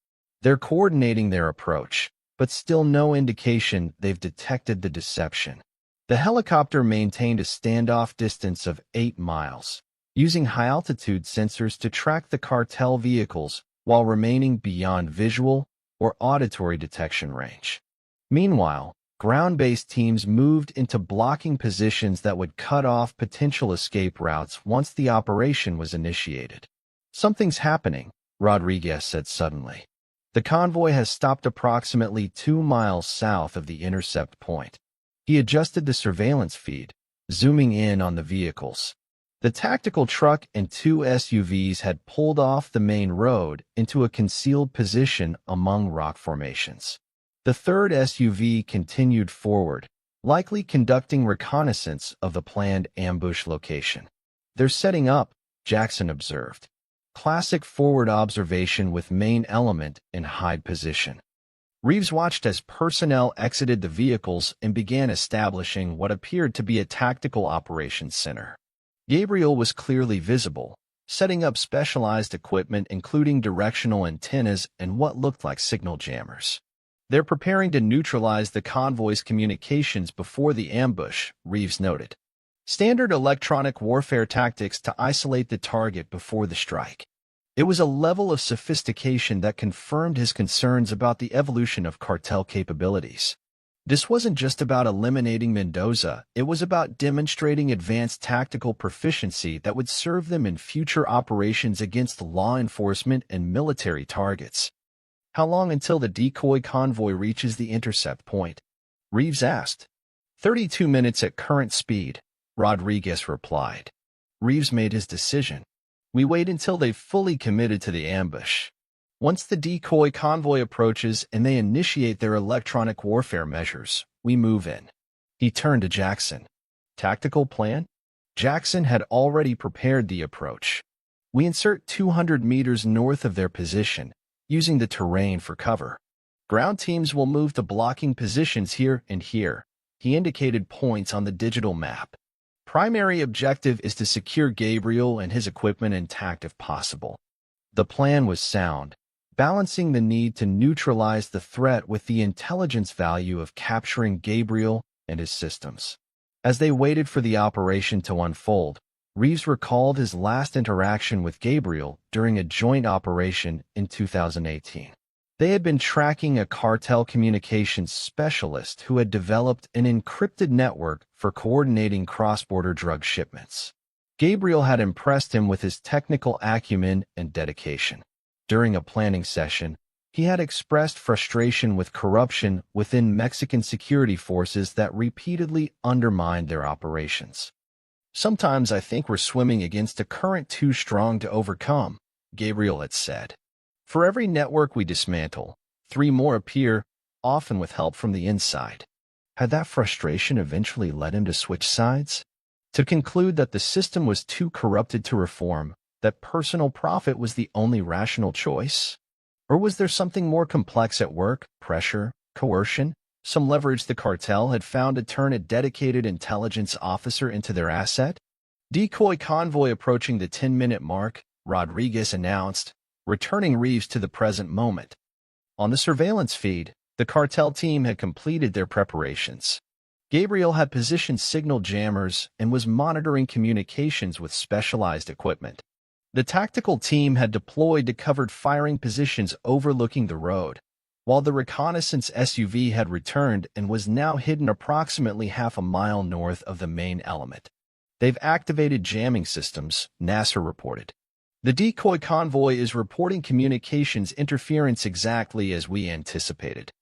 They're coordinating their approach, but still no indication they've detected the deception. The helicopter maintained a standoff distance of 8 miles, using high-altitude sensors to track the cartel vehicles while remaining beyond visual or auditory detection range. Meanwhile, ground-based teams moved into blocking positions that would cut off potential escape routes once the operation was initiated. Something's happening, Rodriguez said suddenly. The convoy has stopped approximately 2 miles south of the intercept point. He adjusted the surveillance feed, zooming in on the vehicles. The tactical truck and 2 SUVs had pulled off the main road into a concealed position among rock formations. The third SUV continued forward, likely conducting reconnaissance of the planned ambush location. They're setting up, Jackson observed. Classic forward observation with main element in hide position. Reeves watched as personnel exited the vehicles and began establishing what appeared to be a tactical operations center. Gabriel was clearly visible, setting up specialized equipment including directional antennas and what looked like signal jammers. They're preparing to neutralize the convoy's communications before the ambush, Reeves noted. Standard electronic warfare tactics to isolate the target before the strike. It was a level of sophistication that confirmed his concerns about the evolution of cartel capabilities. This wasn't just about eliminating Mendoza, it was about demonstrating advanced tactical proficiency that would serve them in future operations against law enforcement and military targets. How long until the decoy convoy reaches the intercept point? Reeves asked. 32 minutes at current speed, Rodriguez replied. Reeves made his decision. We wait until they've fully committed to the ambush. Once the decoy convoy approaches and they initiate their electronic warfare measures, we move in. He turned to Jackson. Tactical plan? Jackson had already prepared the approach. We insert 200 meters north of their position, using the terrain for cover. Ground teams will move to blocking positions here and here. He indicated points on the digital map. Primary objective is to secure Gabriel and his equipment intact if possible. The plan was sound, balancing the need to neutralize the threat with the intelligence value of capturing Gabriel and his systems. As they waited for the operation to unfold, Reeves recalled his last interaction with Gabriel during a joint operation in 2018. They had been tracking a cartel communications specialist who had developed an encrypted network for coordinating cross-border drug shipments. Gabriel had impressed him with his technical acumen and dedication. During a planning session, he had expressed frustration with corruption within Mexican security forces that repeatedly undermined their operations. "Sometimes I think we're swimming against a current too strong to overcome," Gabriel had said. "For every network we dismantle, 3 more appear, often with help from the inside." Had that frustration eventually led him to switch sides? To conclude that the system was too corrupted to reform, that personal profit was the only rational choice? Or was there something more complex at work, pressure, coercion, some leverage the cartel had found to turn a dedicated intelligence officer into their asset? Decoy convoy approaching the 10-minute mark, Rodriguez announced, returning Reeves to the present moment. On the surveillance feed, the cartel team had completed their preparations. Gabriel had positioned signal jammers and was monitoring communications with specialized equipment. The tactical team had deployed to covered firing positions overlooking the road, while the reconnaissance SUV had returned and was now hidden approximately half a mile north of the main element. "They've activated jamming systems," NASA reported. "The decoy convoy is reporting communications interference exactly as we anticipated."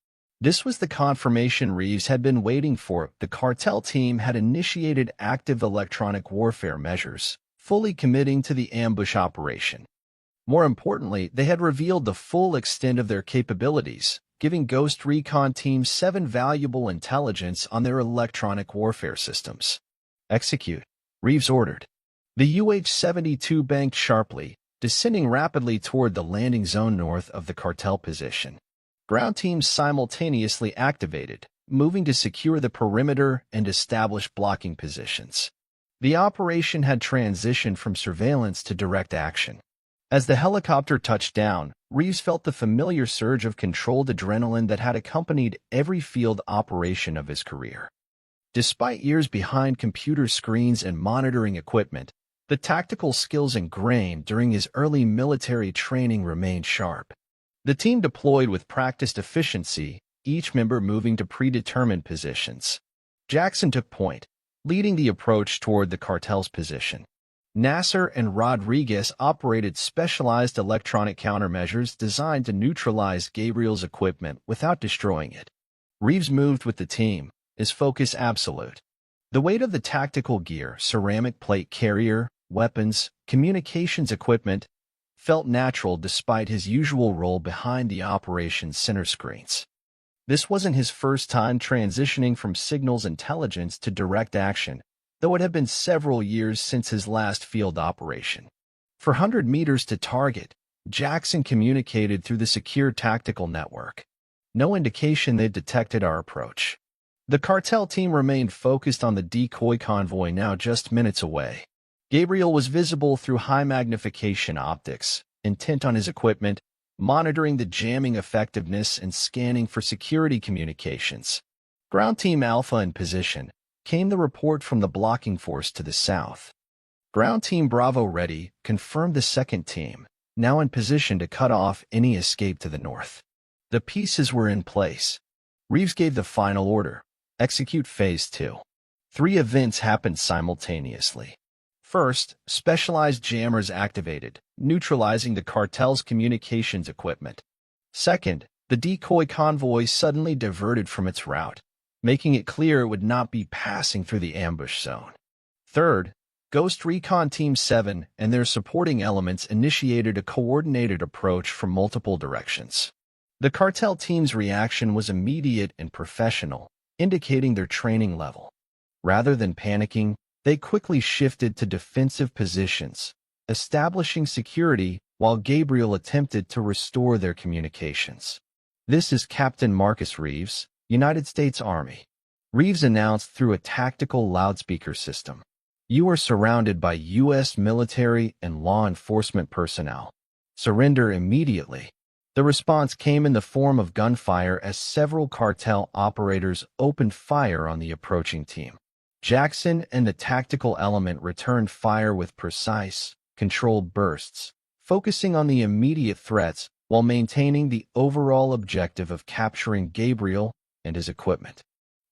This was the confirmation Reeves had been waiting for. The cartel team had initiated active electronic warfare measures, fully committing to the ambush operation. More importantly, they had revealed the full extent of their capabilities, giving Ghost Recon Team 7 valuable intelligence on their electronic warfare systems. "Execute," Reeves ordered. The UH-72 banked sharply, descending rapidly toward the landing zone north of the cartel position. Ground teams simultaneously activated, moving to secure the perimeter and establish blocking positions. The operation had transitioned from surveillance to direct action. As the helicopter touched down, Reeves felt the familiar surge of controlled adrenaline that had accompanied every field operation of his career. Despite years behind computer screens and monitoring equipment, the tactical skills ingrained during his early military training remained sharp. The team deployed with practiced efficiency, each member moving to predetermined positions. Jackson took point, leading the approach toward the cartel's position. Nasser and Rodriguez operated specialized electronic countermeasures designed to neutralize Gabriel's equipment without destroying it. Reeves moved with the team, his focus absolute. The weight of the tactical gear, ceramic plate carrier, weapons, communications equipment, felt natural despite his usual role behind the operation's center screens. This wasn't his first time transitioning from signals intelligence to direct action, though it had been several years since his last field operation. For 100 meters to target, Jackson communicated through the secure tactical network. No indication they'd detected our approach. The cartel team remained focused on the decoy convoy now just minutes away. Gabriel was visible through high-magnification optics, intent on his equipment, monitoring the jamming effectiveness and scanning for security communications. Ground Team Alpha in position, came the report from the blocking force to the south. Ground Team Bravo ready, confirmed the second team, now in position to cut off any escape to the north. The pieces were in place. Reeves gave the final order, execute Phase 2. 3 events happened simultaneously. First, specialized jammers activated, neutralizing the cartel's communications equipment. Second, the decoy convoy suddenly diverted from its route, making it clear it would not be passing through the ambush zone. Third, Ghost Recon Team 7 and their supporting elements initiated a coordinated approach from multiple directions. The cartel team's reaction was immediate and professional, indicating their training level. Rather than panicking, they quickly shifted to defensive positions, establishing security while Gabriel attempted to restore their communications. "This is Captain Marcus Reeves, United States Army," Reeves announced through a tactical loudspeaker system. "You are surrounded by U.S. military and law enforcement personnel. Surrender immediately." The response came in the form of gunfire as several cartel operators opened fire on the approaching team. Jackson and the tactical element returned fire with precise, controlled bursts, focusing on the immediate threats while maintaining the overall objective of capturing Gabriel and his equipment.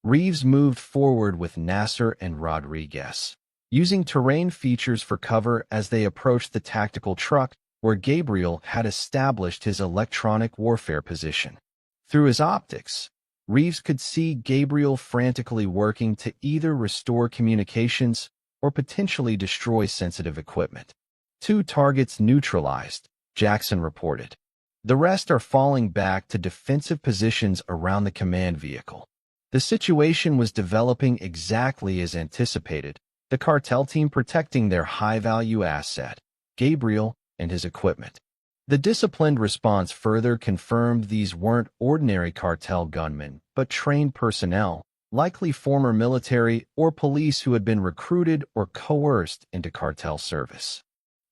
Reeves moved forward with Nasser and Rodriguez, using terrain features for cover as they approached the tactical truck where Gabriel had established his electronic warfare position. Through his optics, Reeves could see Gabriel frantically working to either restore communications or potentially destroy sensitive equipment. 2 targets neutralized, Jackson reported. The rest are falling back to defensive positions around the command vehicle. The situation was developing exactly as anticipated, the cartel team protecting their high-value asset, Gabriel, and his equipment. The disciplined response further confirmed these weren't ordinary cartel gunmen, but trained personnel, likely former military or police who had been recruited or coerced into cartel service.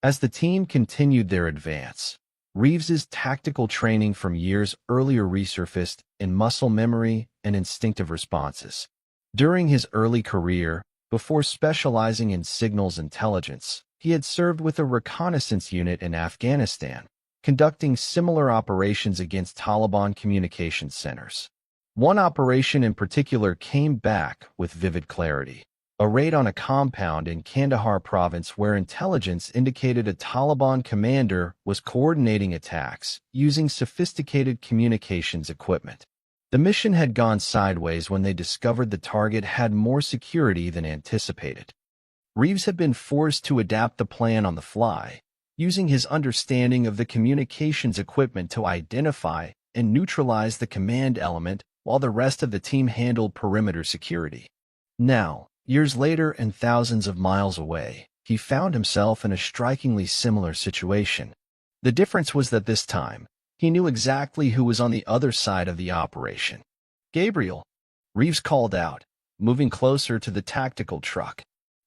As the team continued their advance, Reeves's tactical training from years earlier resurfaced in muscle memory and instinctive responses. During his early career, before specializing in signals intelligence, he had served with a reconnaissance unit in Afghanistan, conducting similar operations against Taliban communications centers. One operation in particular came back with vivid clarity: a raid on a compound in Kandahar province where intelligence indicated a Taliban commander was coordinating attacks using sophisticated communications equipment. The mission had gone sideways when they discovered the target had more security than anticipated. Reeves had been forced to adapt the plan on the fly, using his understanding of the communications equipment to identify and neutralize the command element while the rest of the team handled perimeter security. Now, years later and thousands of miles away, he found himself in a strikingly similar situation. The difference was that this time, he knew exactly who was on the other side of the operation. "Gabriel," Reeves called out, moving closer to the tactical truck.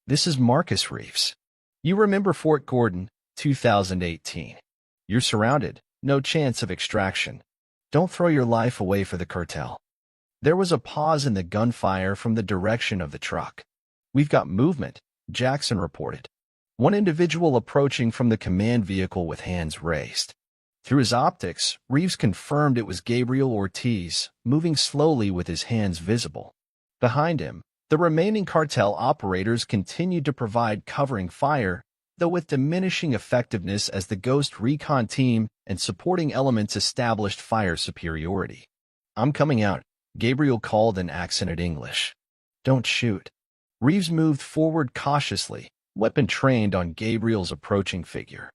"This is Marcus Reeves. You remember Fort Gordon, 2018. You're surrounded, no chance of extraction. Don't throw your life away for the cartel." There was a pause in the gunfire from the direction of the truck. "We've got movement," Jackson reported. One individual approaching from the command vehicle with hands raised. Through his optics, Reeves confirmed it was Gabriel Ortiz, moving slowly with his hands visible. Behind him, the remaining cartel operators continued to provide covering fire, though with diminishing effectiveness as the Ghost Recon team and supporting elements established fire superiority. "I'm coming out," Gabriel called in accented English. "Don't shoot." Reeves moved forward cautiously, weapon trained on Gabriel's approaching figure.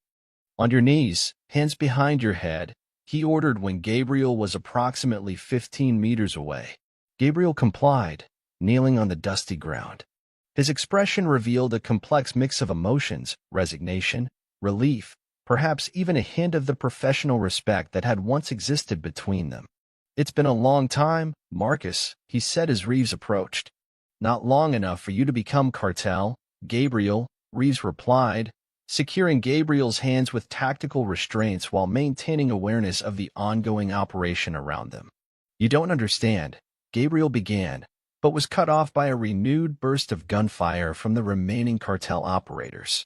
"On your knees, hands behind your head," he ordered when Gabriel was approximately 15 meters away. Gabriel complied, kneeling on the dusty ground. His expression revealed a complex mix of emotions: resignation, relief, perhaps even a hint of the professional respect that had once existed between them. "It's been a long time, Marcus," he said as Reeves approached. "Not long enough for you to become cartel, Gabriel," Reeves replied, securing Gabriel's hands with tactical restraints while maintaining awareness of the ongoing operation around them. "You don't understand," Gabriel began, but was cut off by a renewed burst of gunfire from the remaining cartel operators.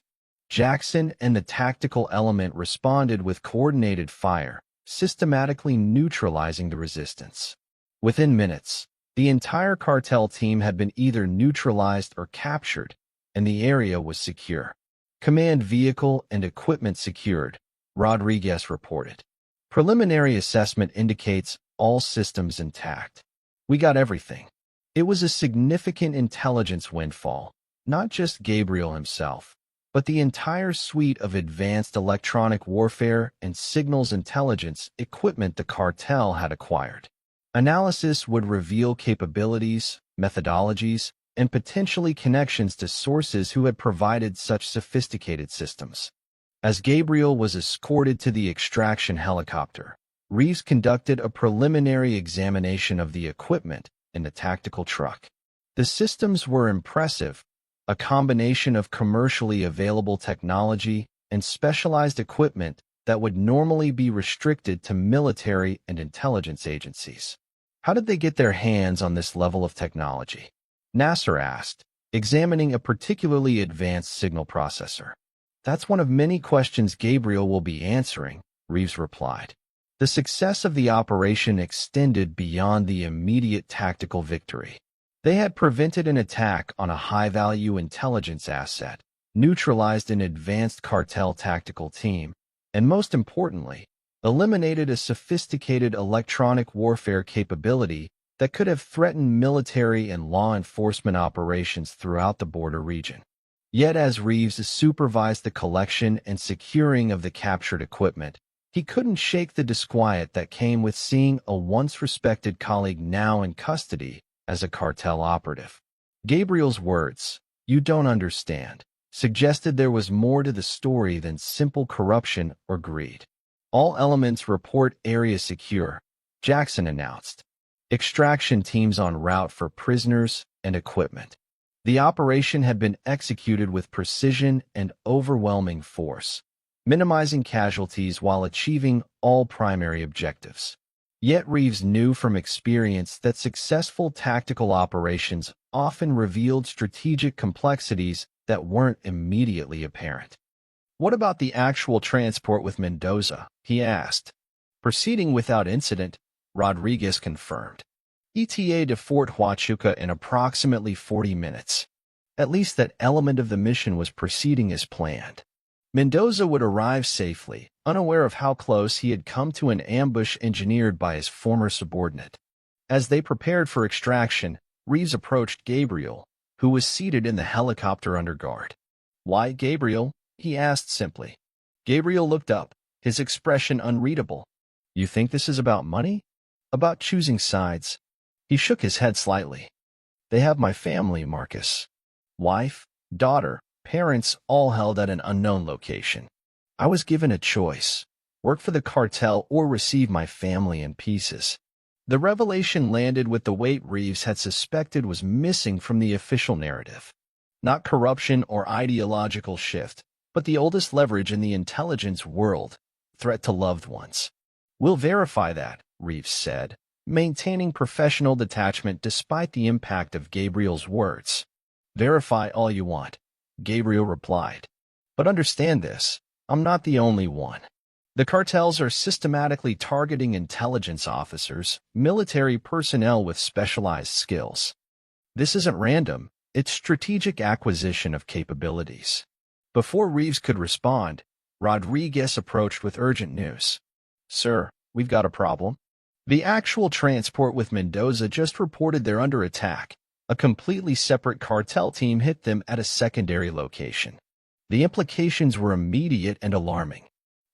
Jackson and the tactical element responded with coordinated fire, systematically neutralizing the resistance. Within minutes, the entire cartel team had been either neutralized or captured, and the area was secure. "Command vehicle and equipment secured," Rodriguez reported. "Preliminary assessment indicates all systems intact. We got everything." It was a significant intelligence windfall, not just Gabriel himself, but the entire suite of advanced electronic warfare and signals intelligence equipment the cartel had acquired. Analysis would reveal capabilities, methodologies, and potentially connections to sources who had provided such sophisticated systems. As Gabriel was escorted to the extraction helicopter, Reeves conducted a preliminary examination of the equipment in the tactical truck. The systems were impressive, a combination of commercially available technology and specialized equipment that would normally be restricted to military and intelligence agencies. How did they get their hands on this level of technology? Nasser asked, examining a particularly advanced signal processor. That's one of many questions Gabriel will be answering, Reeves replied. The success of the operation extended beyond the immediate tactical victory. They had prevented an attack on a high-value intelligence asset, neutralized an advanced cartel tactical team, and most importantly, eliminated a sophisticated electronic warfare capability that could have threatened military and law enforcement operations throughout the border region. Yet as Reeves supervised the collection and securing of the captured equipment, he couldn't shake the disquiet that came with seeing a once respected colleague now in custody as a cartel operative. Gabriel's words, "You don't understand," suggested there was more to the story than simple corruption or greed. All elements report area secure, Jackson announced. Extraction teams en route for prisoners and equipment. The operation had been executed with precision and overwhelming force, minimizing casualties while achieving all primary objectives. Yet Reeves knew from experience that successful tactical operations often revealed strategic complexities that weren't immediately apparent. "What about the actual transport with Mendoza?" he asked. "Proceeding without incident," Rodriguez confirmed. ETA to Fort Huachuca in approximately 40 minutes. At least that element of the mission was proceeding as planned. Mendoza would arrive safely, unaware of how close he had come to an ambush engineered by his former subordinate. As they prepared for extraction, Reeves approached Gabriel, who was seated in the helicopter under guard. "Why, Gabriel?" he asked simply. Gabriel looked up, his expression unreadable. "You think this is about money? About choosing sides?" He shook his head slightly. "They have my family, Marcus. Wife, daughter, parents all held at an unknown location. I was given a choice, work for the cartel or receive my family in pieces." The revelation landed with the weight Reeves had suspected was missing from the official narrative. Not corruption or ideological shift, but the oldest leverage in the intelligence world, threat to loved ones. "We'll verify that," Reeves said, maintaining professional detachment despite the impact of Gabriel's words. "Verify all you want," Gabriel replied. "But understand this, I'm not the only one. The cartels are systematically targeting intelligence officers, military personnel with specialized skills. This isn't random, it's strategic acquisition of capabilities." Before Reeves could respond, Rodriguez approached with urgent news. "Sir, we've got a problem. The actual transport with Mendoza just reported they're under attack. A completely separate cartel team hit them at a secondary location. The implications were immediate and alarming.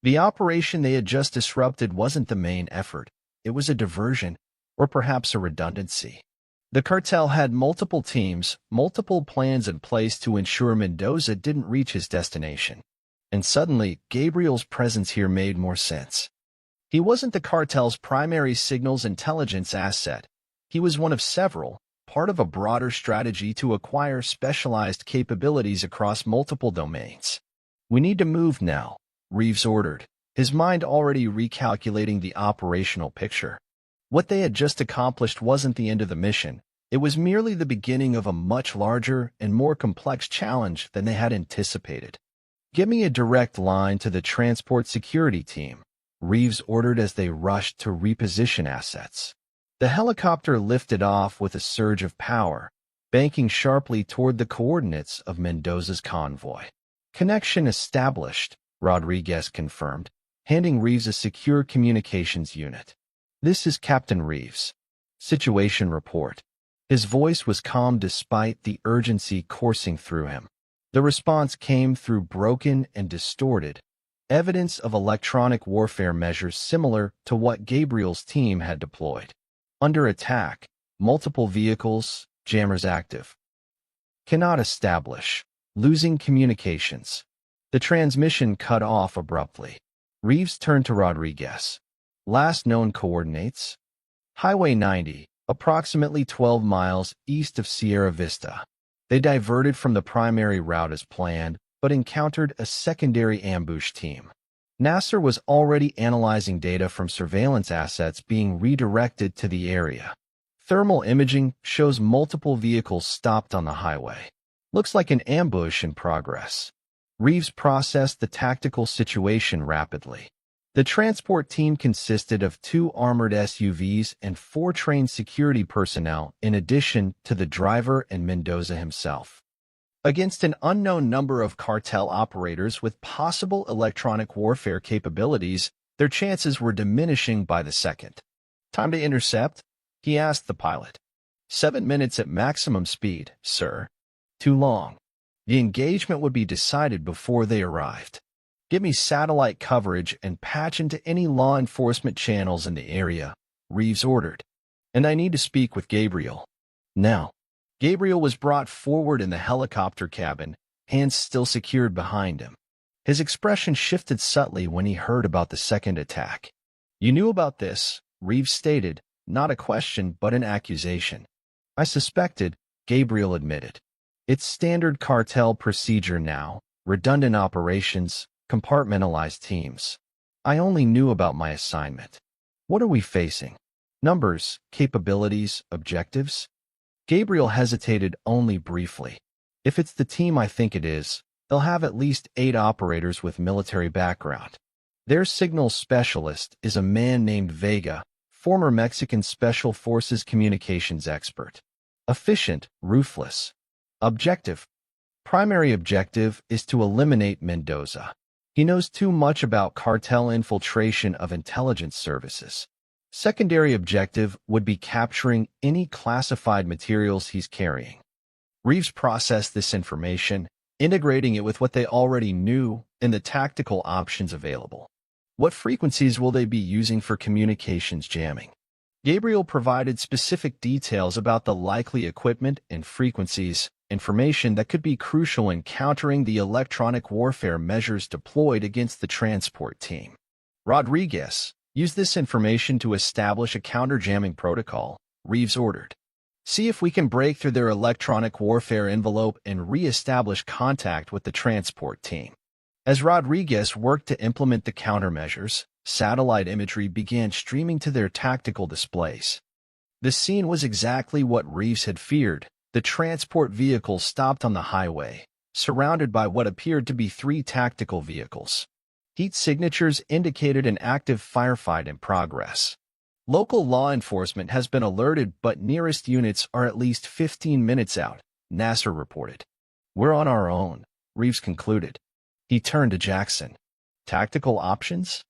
The operation they had just disrupted wasn't the main effort. It was a diversion, or perhaps a redundancy. The cartel had multiple teams, multiple plans in place to ensure Mendoza didn't reach his destination. And suddenly, Gabriel's presence here made more sense. He wasn't the cartel's primary signals intelligence asset. He was one of several, part of a broader strategy to acquire specialized capabilities across multiple domains. "We need to move now," Reeves ordered, his mind already recalculating the operational picture. What they had just accomplished wasn't the end of the mission. It was merely the beginning of a much larger and more complex challenge than they had anticipated. "Give me a direct line to the transport security team," Reeves ordered as they rushed to reposition assets. The helicopter lifted off with a surge of power, banking sharply toward the coordinates of Mendoza's convoy. "Connection established," Rodriguez confirmed, handing Reeves a secure communications unit. "This is Captain Reeves. Situation report." His voice was calm despite the urgency coursing through him. The response came through broken and distorted, evidence of electronic warfare measures similar to what Gabriel's team had deployed. Under attack, multiple vehicles, jammers active. Cannot establish. Losing communications. The transmission cut off abruptly. Reeves turned to Rodriguez. Last known coordinates? Highway 90, approximately 12 miles east of Sierra Vista. They diverted from the primary route as planned, but encountered a secondary ambush team. Nasser was already analyzing data from surveillance assets being redirected to the area. Thermal imaging shows multiple vehicles stopped on the highway. Looks like an ambush in progress. Reeves processed the tactical situation rapidly. The transport team consisted of 2 armored SUVs and 4 trained security personnel in addition to the driver and Mendoza himself. Against an unknown number of cartel operators with possible electronic warfare capabilities, their chances were diminishing by the second. Time to intercept? He asked the pilot. 7 minutes at maximum speed, sir. Too long. The engagement would be decided before they arrived. Give me satellite coverage and patch into any law enforcement channels in the area, Reeves ordered. And I need to speak with Gabriel. Now. Gabriel was brought forward in the helicopter cabin, hands still secured behind him. His expression shifted subtly when he heard about the second attack. You knew about this, Reeves stated, not a question but an accusation. I suspected, Gabriel admitted. It's standard cartel procedure now, redundant operations, compartmentalized teams. I only knew about my assignment. What are we facing? Numbers, capabilities, objectives? Gabriel hesitated only briefly. If it's the team I think it is, they'll have at least 8 operators with military background. Their signals specialist is a man named Vega, former Mexican Special Forces communications expert. Efficient, ruthless. Objective. Primary objective is to eliminate Mendoza. He knows too much about cartel infiltration of intelligence services. Secondary objective would be capturing any classified materials he's carrying. Reeves processed this information, integrating it with what they already knew and the tactical options available. What frequencies will they be using for communications jamming? Gabriel provided specific details about the likely equipment and frequencies, information that could be crucial in countering the electronic warfare measures deployed against the transport team. Rodriguez, use this information to establish a counter-jamming protocol, Reeves ordered. See if we can break through their electronic warfare envelope and re-establish contact with the transport team. As Rodriguez worked to implement the countermeasures, satellite imagery began streaming to their tactical displays. The scene was exactly what Reeves had feared. The transport vehicle stopped on the highway, surrounded by what appeared to be 3 tactical vehicles. Heat signatures indicated an active firefight in progress. Local law enforcement has been alerted, but nearest units are at least 15 minutes out, Nasser reported. We're on our own, Reeves concluded. He turned to Jackson. Tactical options?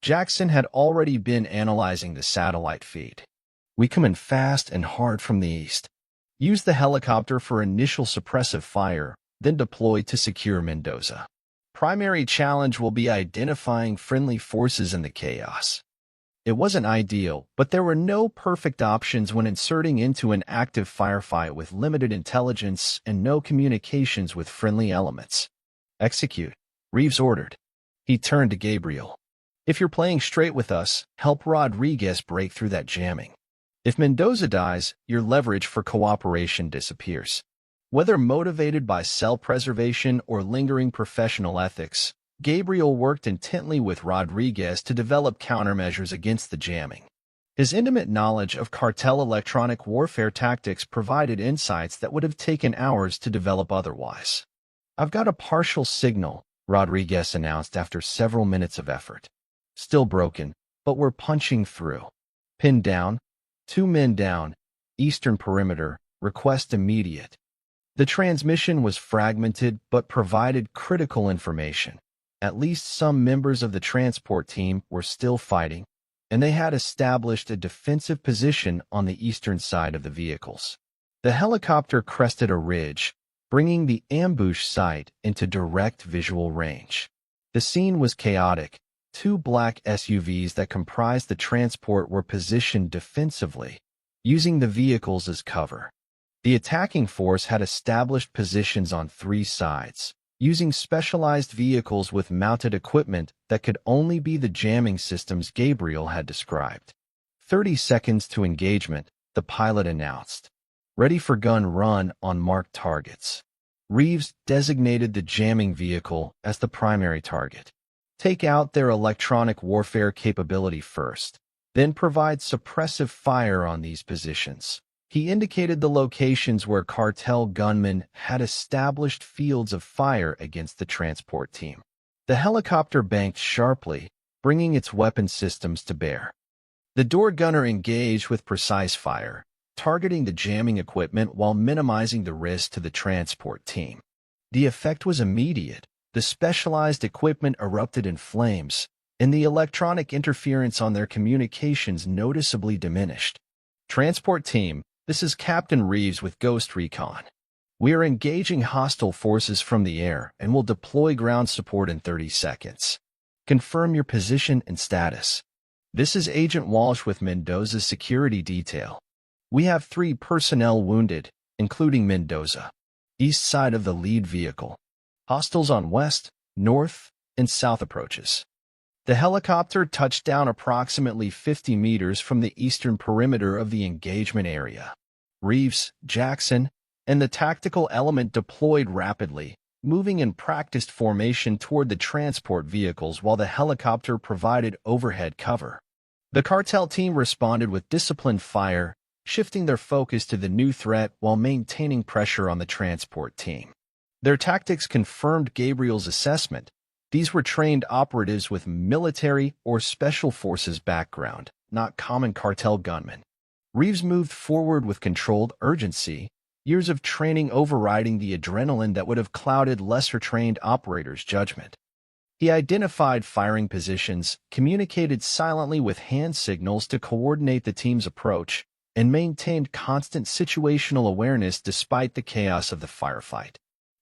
Jackson had already been analyzing the satellite feed. We come in fast and hard from the east. Use the helicopter for initial suppressive fire, then deploy to secure Mendoza. Primary challenge will be identifying friendly forces in the chaos. It wasn't ideal, but there were no perfect options when inserting into an active firefight with limited intelligence and no communications with friendly elements. Execute, Reeves ordered. He turned to Gabriel. If you're playing straight with us, help Rodriguez break through that jamming. If Mendoza dies, your leverage for cooperation disappears. Whether motivated by self-preservation or lingering professional ethics, Gabriel worked intently with Rodriguez to develop countermeasures against the jamming. His intimate knowledge of cartel electronic warfare tactics provided insights that would have taken hours to develop otherwise. I've got a partial signal, Rodriguez announced after several minutes of effort. Still broken, but we're punching through. Pinned down. 2 men down. Eastern perimeter. Request immediate. The transmission was fragmented but provided critical information. At least some members of the transport team were still fighting, and they had established a defensive position on the eastern side of the vehicles. The helicopter crested a ridge, bringing the ambush site into direct visual range. The scene was chaotic. Two black SUVs that comprised the transport were positioned defensively, using the vehicles as cover. The attacking force had established positions on three sides, using specialized vehicles with mounted equipment that could only be the jamming systems Gabriel had described. 30 seconds to engagement, the pilot announced. Ready for gun run on marked targets. Reeves designated the jamming vehicle as the primary target. Take out their electronic warfare capability first, then provide suppressive fire on these positions. He indicated the locations where cartel gunmen had established fields of fire against the transport team. The helicopter banked sharply, bringing its weapon systems to bear. The door gunner engaged with precise fire, targeting the jamming equipment while minimizing the risk to the transport team. The effect was immediate. The specialized equipment erupted in flames, and the electronic interference on their communications noticeably diminished. Transport team, this is Captain Reeves with Ghost Recon. We are engaging hostile forces from the air and will deploy ground support in 30 seconds. Confirm your position and status. This is Agent Walsh with Mendoza's security detail. We have 3 personnel wounded, including Mendoza. East side of the lead vehicle. Hostiles on west, north, and south approaches. The helicopter touched down approximately 50 meters from the eastern perimeter of the engagement area. Reeves, Jackson, and the tactical element deployed rapidly, moving in practiced formation toward the transport vehicles while the helicopter provided overhead cover. The cartel team responded with disciplined fire, shifting their focus to the new threat while maintaining pressure on the transport team. Their tactics confirmed Gabriel's assessment. These were trained operatives with military or special forces background, not common cartel gunmen. Reeves moved forward with controlled urgency, years of training overriding the adrenaline that would have clouded lesser-trained operators' judgment. He identified firing positions, communicated silently with hand signals to coordinate the team's approach, and maintained constant situational awareness despite the chaos of the firefight.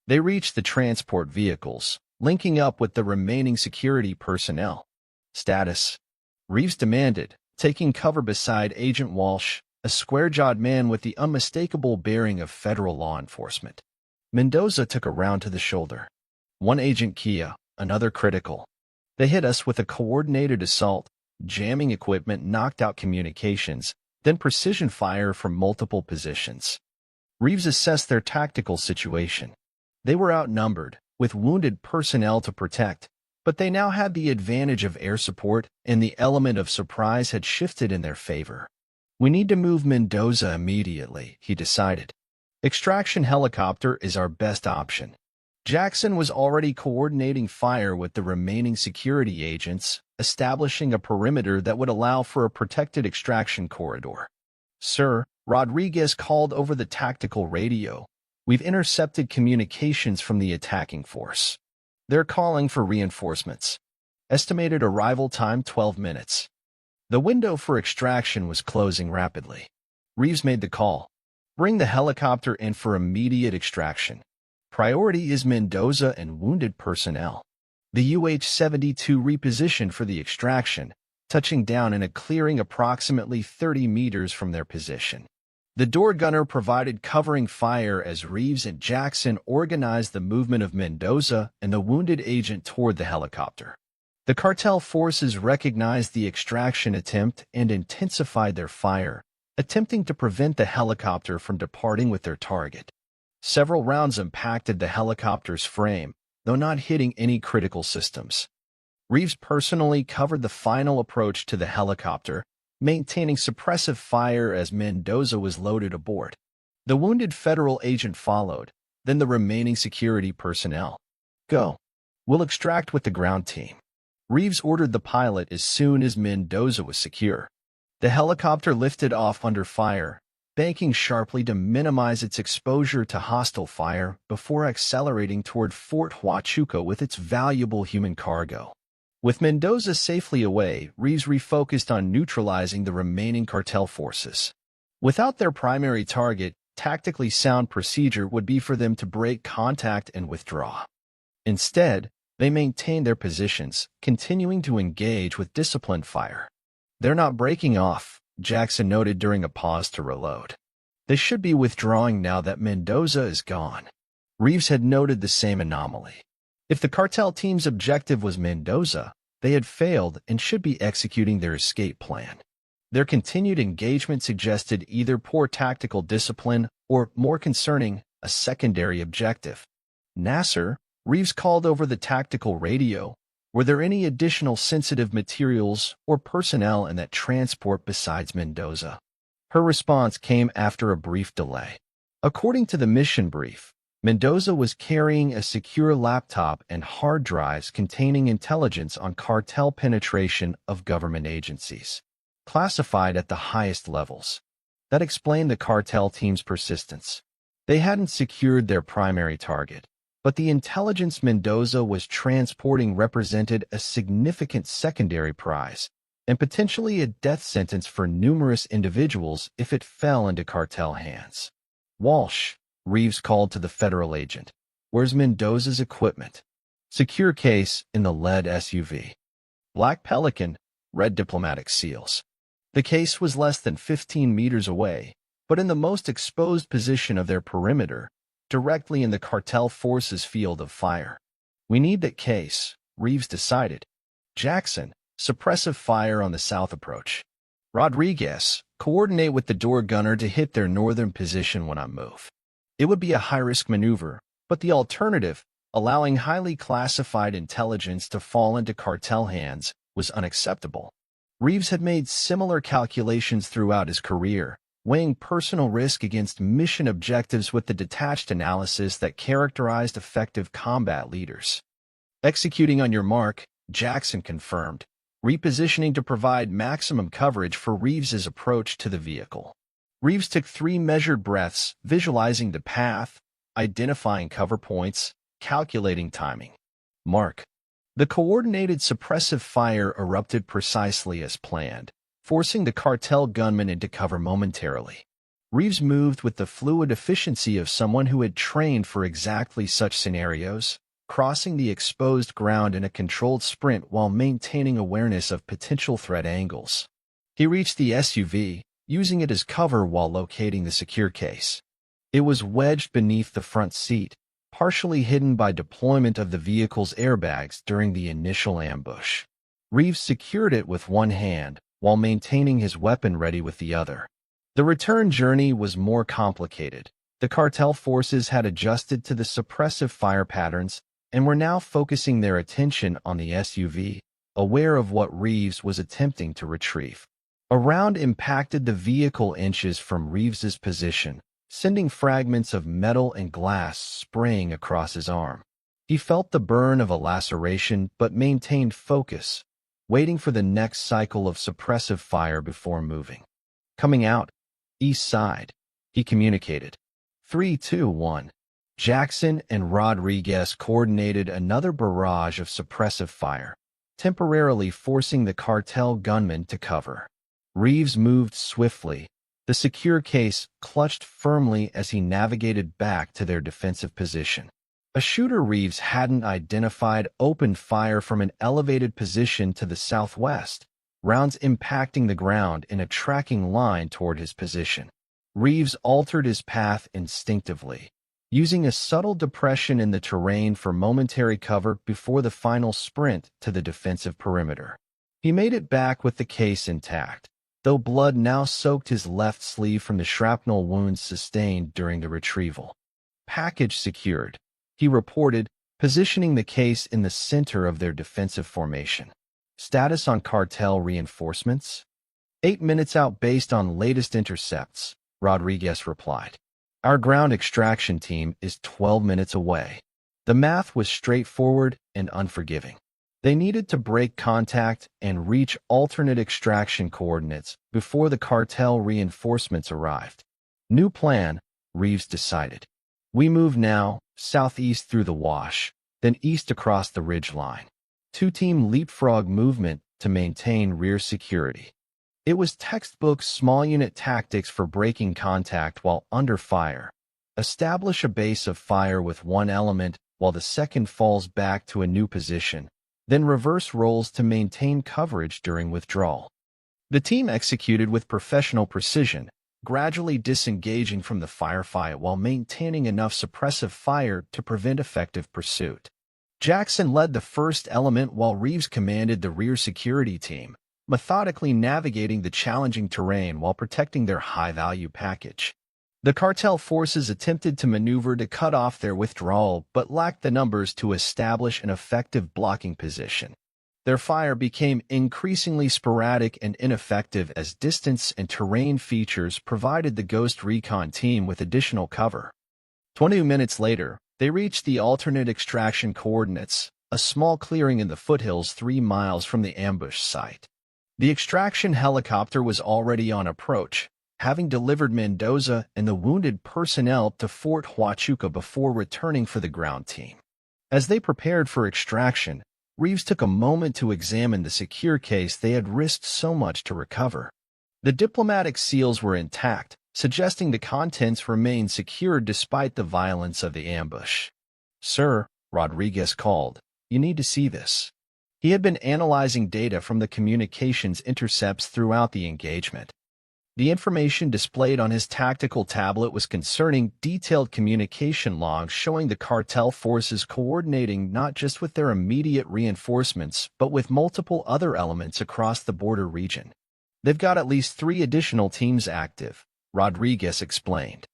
They reached the transport vehicles, linking up with the remaining security personnel. Status. Reeves demanded, taking cover beside Agent Walsh, a square-jawed man with the unmistakable bearing of federal law enforcement. Mendoza took a round to the shoulder. One agent Kia, another critical. They hit us with a coordinated assault, jamming equipment knocked out communications, then precision fire from multiple positions. Reeves assessed their tactical situation. They were outnumbered, with wounded personnel to protect, but they now had the advantage of air support, and the element of surprise had shifted in their favor. We need to move Mendoza immediately, he decided. Extraction helicopter is our best option. Jackson was already coordinating fire with the remaining security agents, establishing a perimeter that would allow for a protected extraction corridor. Sir, Rodriguez called over the tactical radio. We've intercepted communications from the attacking force. They're calling for reinforcements. Estimated arrival time 12 minutes. The window for extraction was closing rapidly. Reeves made the call. Bring the helicopter in for immediate extraction. Priority is Mendoza and wounded personnel. The UH-72 repositioned for the extraction, touching down in a clearing approximately 30 meters from their position. The door gunner provided covering fire as Reeves and Jackson organized the movement of Mendoza and the wounded agent toward the helicopter. The cartel forces recognized the extraction attempt and intensified their fire, attempting to prevent the helicopter from departing with their target. Several rounds impacted the helicopter's frame, though not hitting any critical systems. Reeves personally covered the final approach to the helicopter, maintaining suppressive fire as Mendoza was loaded aboard. The wounded federal agent followed, then the remaining security personnel. Go. We'll extract with the ground team. Reeves ordered the pilot as soon as Mendoza was secure. The helicopter lifted off under fire, banking sharply to minimize its exposure to hostile fire before accelerating toward Fort Huachuca with its valuable human cargo. With Mendoza safely away, Reeves refocused on neutralizing the remaining cartel forces. Without their primary target, tactically sound procedure would be for them to break contact and withdraw. Instead, they maintained their positions, continuing to engage with disciplined fire. "They're not breaking off," Jackson noted during a pause to reload. "They should be withdrawing now that Mendoza is gone." Reeves had noted the same anomaly. If the cartel team's objective was Mendoza, they had failed and should be executing their escape plan. Their continued engagement suggested either poor tactical discipline or, more concerning, a secondary objective. "Nasser," Reeves called over the tactical radio, "were there any additional sensitive materials or personnel in that transport besides Mendoza?" Her response came after a brief delay. According to the mission brief, Mendoza was carrying a secure laptop and hard drives containing intelligence on cartel penetration of government agencies, classified at the highest levels. That explained the cartel team's persistence. They hadn't secured their primary target, but the intelligence Mendoza was transporting represented a significant secondary prize, and potentially a death sentence for numerous individuals if it fell into cartel hands. "Walsh," Reeves called to the federal agent, "where's Mendoza's equipment?" "Secure case in the lead SUV. Black Pelican, red diplomatic seals." The case was less than 15 meters away, but in the most exposed position of their perimeter, directly in the cartel force's field of fire. "We need that case," Reeves decided. "Jackson, suppressive fire on the south approach. Rodriguez, coordinate with the door gunner to hit their northern position when I move." It would be a high-risk maneuver, but the alternative, allowing highly classified intelligence to fall into cartel hands, was unacceptable. Reeves had made similar calculations throughout his career, weighing personal risk against mission objectives with the detached analysis that characterized effective combat leaders. "Executing on your mark," Jackson confirmed, repositioning to provide maximum coverage for Reeves's approach to the vehicle. Reeves took 3 measured breaths, visualizing the path, identifying cover points, calculating timing. "Mark." The coordinated suppressive fire erupted precisely as planned, forcing the cartel gunman into cover momentarily. Reeves moved with the fluid efficiency of someone who had trained for exactly such scenarios, crossing the exposed ground in a controlled sprint while maintaining awareness of potential threat angles. He reached the SUV, using it as cover while locating the secure case. It was wedged beneath the front seat, partially hidden by deployment of the vehicle's airbags during the initial ambush. Reeves secured it with one hand, while maintaining his weapon ready with the other. The return journey was more complicated. The cartel forces had adjusted to the suppressive fire patterns and were now focusing their attention on the SUV, aware of what Reeves was attempting to retrieve. A round impacted the vehicle inches from Reeves's position, sending fragments of metal and glass spraying across his arm. He felt the burn of a laceration but maintained focus, waiting for the next cycle of suppressive fire before moving. "Coming out. East side," he communicated. 3, 2, 1. Jackson and Rodriguez coordinated another barrage of suppressive fire, temporarily forcing the cartel gunman to cover. Reeves moved swiftly, the secure case clutched firmly as he navigated back to their defensive position. A shooter Reeves hadn't identified opened fire from an elevated position to the southwest, rounds impacting the ground in a tracking line toward his position. Reeves altered his path instinctively, using a subtle depression in the terrain for momentary cover before the final sprint to the defensive perimeter. He made it back with the case intact, though blood now soaked his left sleeve from the shrapnel wounds sustained during the retrieval. "Package secured," he reported, positioning the case in the center of their defensive formation. "Status on cartel reinforcements?" 8 minutes out based on latest intercepts, Rodriguez replied. "Our ground extraction team is 12 minutes away." The math was straightforward and unforgiving. They needed to break contact and reach alternate extraction coordinates before the cartel reinforcements arrived. "New plan," Reeves decided. "We move now, southeast through the wash, then east across the ridge line. 2-team leapfrog movement to maintain rear security." It was textbook small-unit tactics for breaking contact while under fire. Establish a base of fire with one element while the second falls back to a new position, then reverse roles to maintain coverage during withdrawal. The team executed with professional precision, gradually disengaging from the firefight while maintaining enough suppressive fire to prevent effective pursuit. Jackson led the first element while Reeves commanded the rear security team, methodically navigating the challenging terrain while protecting their high-value package. The cartel forces attempted to maneuver to cut off their withdrawal but lacked the numbers to establish an effective blocking position. Their fire became increasingly sporadic and ineffective as distance and terrain features provided the Ghost Recon team with additional cover. 20 minutes later, they reached the alternate extraction coordinates, a small clearing in the foothills 3 miles from the ambush site. The extraction helicopter was already on approach, having delivered Mendoza and the wounded personnel to Fort Huachuca before returning for the ground team. As they prepared for extraction, Reeves took a moment to examine the secure case they had risked so much to recover. The diplomatic seals were intact, suggesting the contents remained secure despite the violence of the ambush. "Sir," Rodriguez called, "you need to see this." He had been analyzing data from the communications intercepts throughout the engagement. The information displayed on his tactical tablet was concerning detailed communication logs showing the cartel forces coordinating not just with their immediate reinforcements but with multiple other elements across the border region. "They've got at least 3 additional teams active," Rodriguez explained,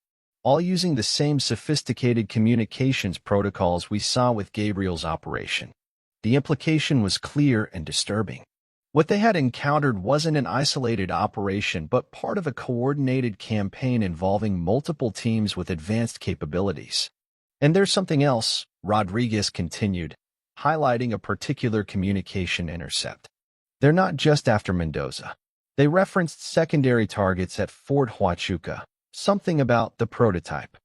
"all using the same sophisticated communications protocols we saw with Gabriel's operation." The implication was clear and disturbing. What they had encountered wasn't an isolated operation but part of a coordinated campaign involving multiple teams with advanced capabilities. "And there's something else," Rodriguez continued, highlighting a particular communication intercept. "They're not just after Mendoza. They referenced secondary targets at Fort Huachuca, something about the prototype."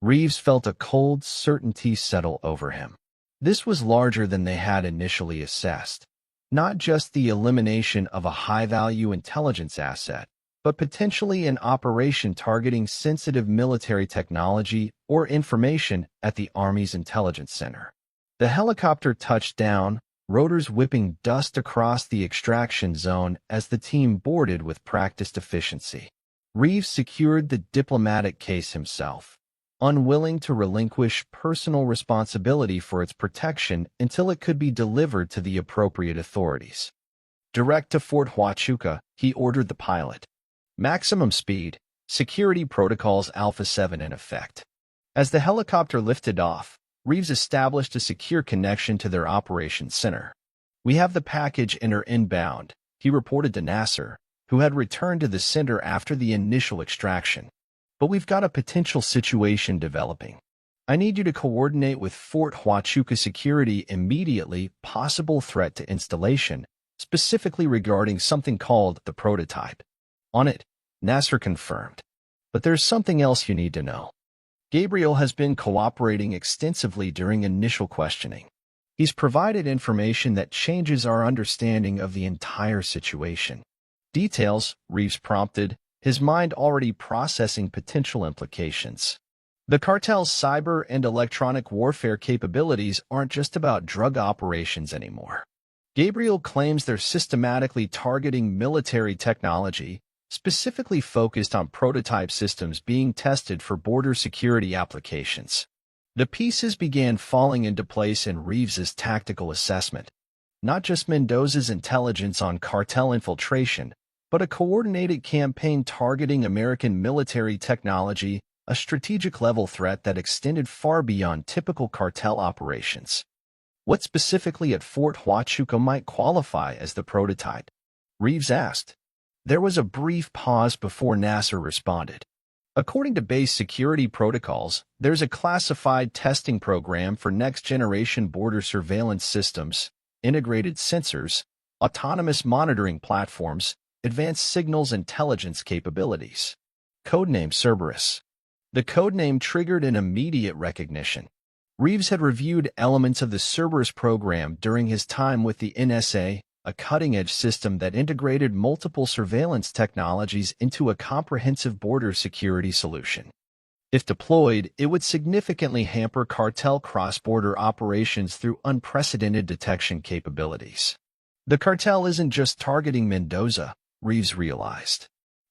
Reeves felt a cold certainty settle over him. This was larger than they had initially assessed. Not just the elimination of a high-value intelligence asset, but potentially an operation targeting sensitive military technology or information at the Army's intelligence center. The helicopter touched down, rotors whipping dust across the extraction zone as the team boarded with practiced efficiency. Reeves secured the diplomatic case himself, unwilling to relinquish personal responsibility for its protection until it could be delivered to the appropriate authorities. Direct to Fort Huachuca, he ordered the pilot. Maximum speed, security protocols Alpha 7 in effect. As the helicopter lifted off, Reeves established a secure connection to their operations center. "We have the package and are inbound," he reported to Nasser, who had returned to the center after the initial extraction. "But we've got a potential situation developing. I need you to coordinate with Fort Huachuca security immediately, possible threat to installation, specifically regarding something called the prototype." "On it," Nasser confirmed. "But there's something else you need to know. Gabriel has been cooperating extensively during initial questioning. He's provided information that changes our understanding of the entire situation." "Details," Reeves prompted, his mind already processing potential implications. The cartel's cyber and electronic warfare capabilities aren't just about drug operations anymore. Gabriel claims they're systematically targeting military technology, specifically focused on prototype systems being tested for border security applications. The pieces began falling into place in Reeves's tactical assessment. Not just Mendoza's intelligence on cartel infiltration, but a coordinated campaign targeting American military technology, a strategic-level threat that extended far beyond typical cartel operations. What specifically at Fort Huachuca might qualify as the prototype? Reeves asked. There was a brief pause before Nasser responded. According to base security protocols, there's a classified testing program for next-generation border surveillance systems, integrated sensors, autonomous monitoring platforms, advanced signals intelligence capabilities. Codename Cerberus. The codename triggered an immediate recognition. Reeves had reviewed elements of the Cerberus program during his time with the NSA, a cutting-edge system that integrated multiple surveillance technologies into a comprehensive border security solution. If deployed, it would significantly hamper cartel cross-border operations through unprecedented detection capabilities. The cartel isn't just targeting Mendoza, Reeves realized.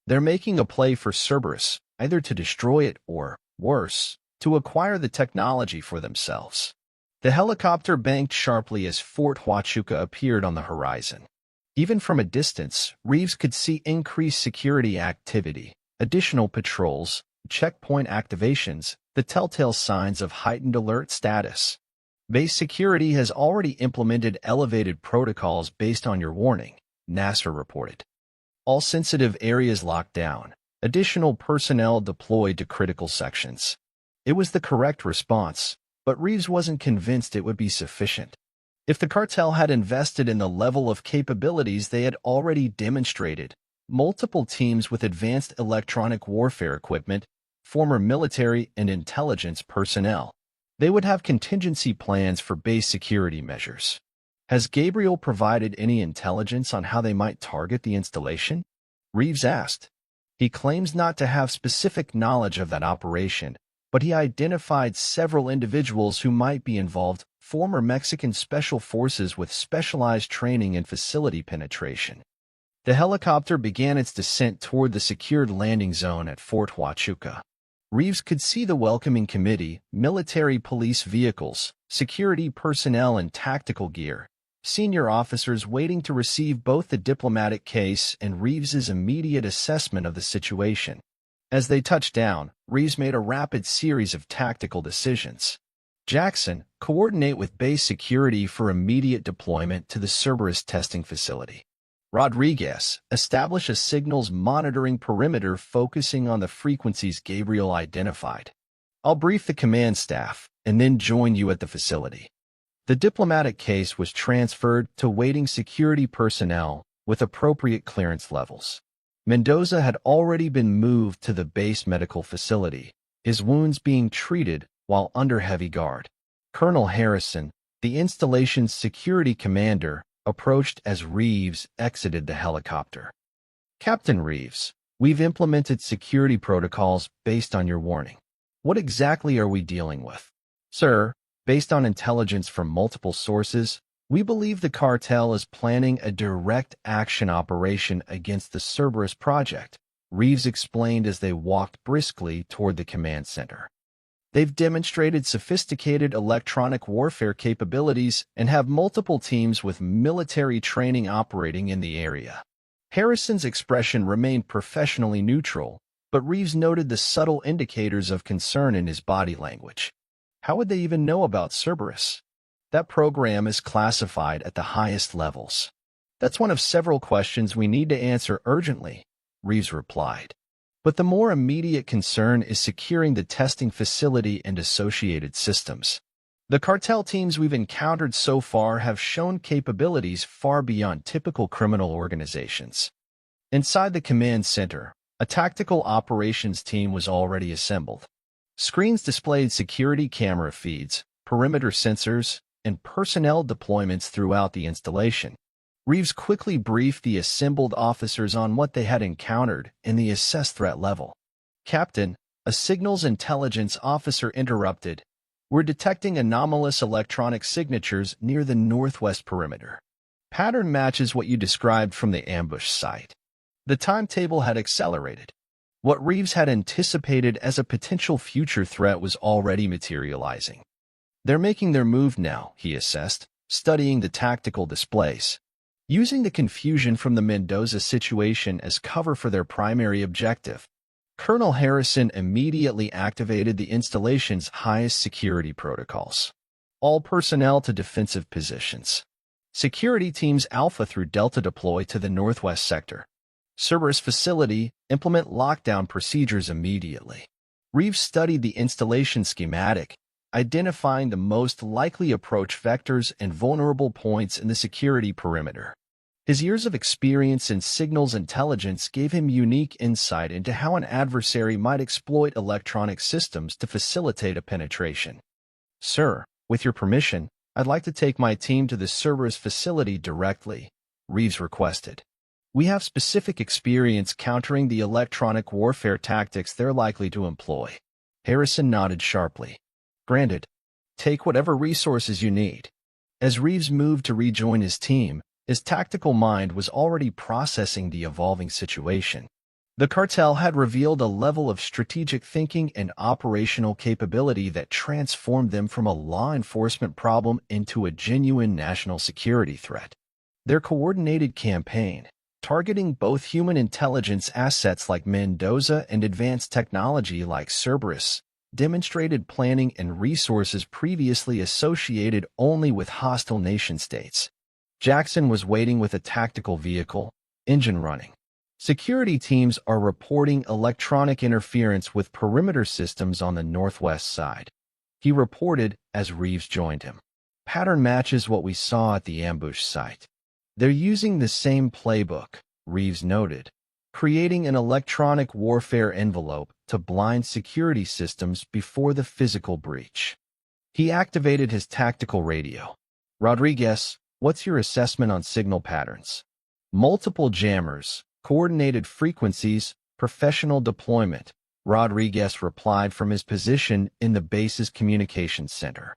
They're making a play for Cerberus, either to destroy it or, worse, to acquire the technology for themselves. The helicopter banked sharply as Fort Huachuca appeared on the horizon. Even from a distance, Reeves could see increased security activity, additional patrols, checkpoint activations, the telltale signs of heightened alert status. Base security has already implemented elevated protocols based on your warning, NASA reported. All sensitive areas locked down, additional personnel deployed to critical sections. It was the correct response, but Reeves wasn't convinced it would be sufficient. If the cartel had invested in the level of capabilities they had already demonstrated, multiple teams with advanced electronic warfare equipment, former military and intelligence personnel, they would have contingency plans for base security measures. Has Gabriel provided any intelligence on how they might target the installation? Reeves asked. He claims not to have specific knowledge of that operation, but he identified several individuals who might be involved, former Mexican special forces with specialized training in facility penetration. The helicopter began its descent toward the secured landing zone at Fort Huachuca. Reeves could see the welcoming committee, military police vehicles, security personnel in tactical gear, senior officers waiting to receive both the diplomatic case and Reeves's immediate assessment of the situation. As they touched down, Reeves made a rapid series of tactical decisions. Jackson, coordinate with base security for immediate deployment to the Cerberus testing facility. Rodriguez, establish a signals monitoring perimeter focusing on the frequencies Gabriel identified. I'll brief the command staff and then join you at the facility. The diplomatic case was transferred to waiting security personnel with appropriate clearance levels. Mendoza had already been moved to the base medical facility, his wounds being treated while under heavy guard. Colonel Harrison, the installation's security commander, approached as Reeves exited the helicopter. Captain Reeves, we've implemented security protocols based on your warning. What exactly are we dealing with? Sir, based on intelligence from multiple sources, we believe the cartel is planning a direct action operation against the Cerberus project, Reeves explained as they walked briskly toward the command center. They've demonstrated sophisticated electronic warfare capabilities and have multiple teams with military training operating in the area. Harrison's expression remained professionally neutral, but Reeves noted the subtle indicators of concern in his body language. How would they even know about Cerberus? That program is classified at the highest levels. That's one of several questions we need to answer urgently, Reeves replied. But the more immediate concern is securing the testing facility and associated systems. The cartel teams we've encountered so far have shown capabilities far beyond typical criminal organizations. Inside the command center, a tactical operations team was already assembled. Screens displayed security camera feeds, perimeter sensors, and personnel deployments throughout the installation. Reeves quickly briefed the assembled officers on what they had encountered and the assessed threat level. Captain, a signals intelligence officer interrupted. We're detecting anomalous electronic signatures near the northwest perimeter. Pattern matches what you described from the ambush site. The timetable had accelerated. What Reeves had anticipated as a potential future threat was already materializing. They're making their move now, he assessed, studying the tactical displays. Using the confusion from the Mendoza situation as cover for their primary objective, Colonel Harrison immediately activated the installation's highest security protocols. All personnel to defensive positions. Security teams Alpha through Delta deploy to the northwest sector. Cerberus facility, implement lockdown procedures immediately. Reeves studied the installation schematic, identifying the most likely approach vectors and vulnerable points in the security perimeter. His years of experience in signals intelligence gave him unique insight into how an adversary might exploit electronic systems to facilitate a penetration. Sir, with your permission, I'd like to take my team to the Cerberus facility directly, Reeves requested. We have specific experience countering the electronic warfare tactics they're likely to employ. Harrison nodded sharply. Granted. Take whatever resources you need. As Reeves moved to rejoin his team, his tactical mind was already processing the evolving situation. The cartel had revealed a level of strategic thinking and operational capability that transformed them from a law enforcement problem into a genuine national security threat. Their coordinated campaign, targeting both human intelligence assets like Mendoza and advanced technology like Cerberus, demonstrated planning and resources previously associated only with hostile nation-states. Jackson was waiting with a tactical vehicle, engine running. Security teams are reporting electronic interference with perimeter systems on the northwest side. He reported as Reeves joined him. Pattern matches what we saw at the ambush site. They're using the same playbook, Reeves noted, creating an electronic warfare envelope to blind security systems before the physical breach. He activated his tactical radio. Rodriguez, what's your assessment on signal patterns? Multiple jammers, coordinated frequencies, professional deployment, Rodriguez replied from his position in the base's communications center.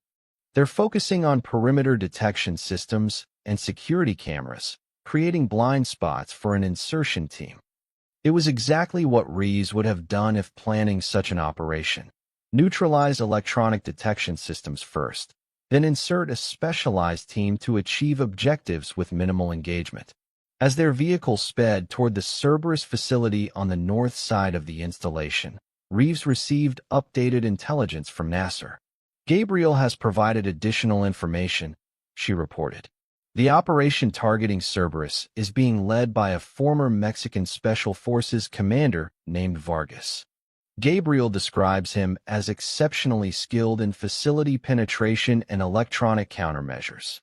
They're focusing on perimeter detection systems and security cameras, creating blind spots for an insertion team. It was exactly what Reeves would have done if planning such an operation. Neutralize electronic detection systems first, then insert a specialized team to achieve objectives with minimal engagement. As their vehicle sped toward the Cerberus facility on the north side of the installation, Reeves received updated intelligence from Nasser. Gabriel has provided additional information, she reported. The operation targeting Cerberus is being led by a former Mexican Special Forces commander named Vargas. Gabriel describes him as exceptionally skilled in facility penetration and electronic countermeasures.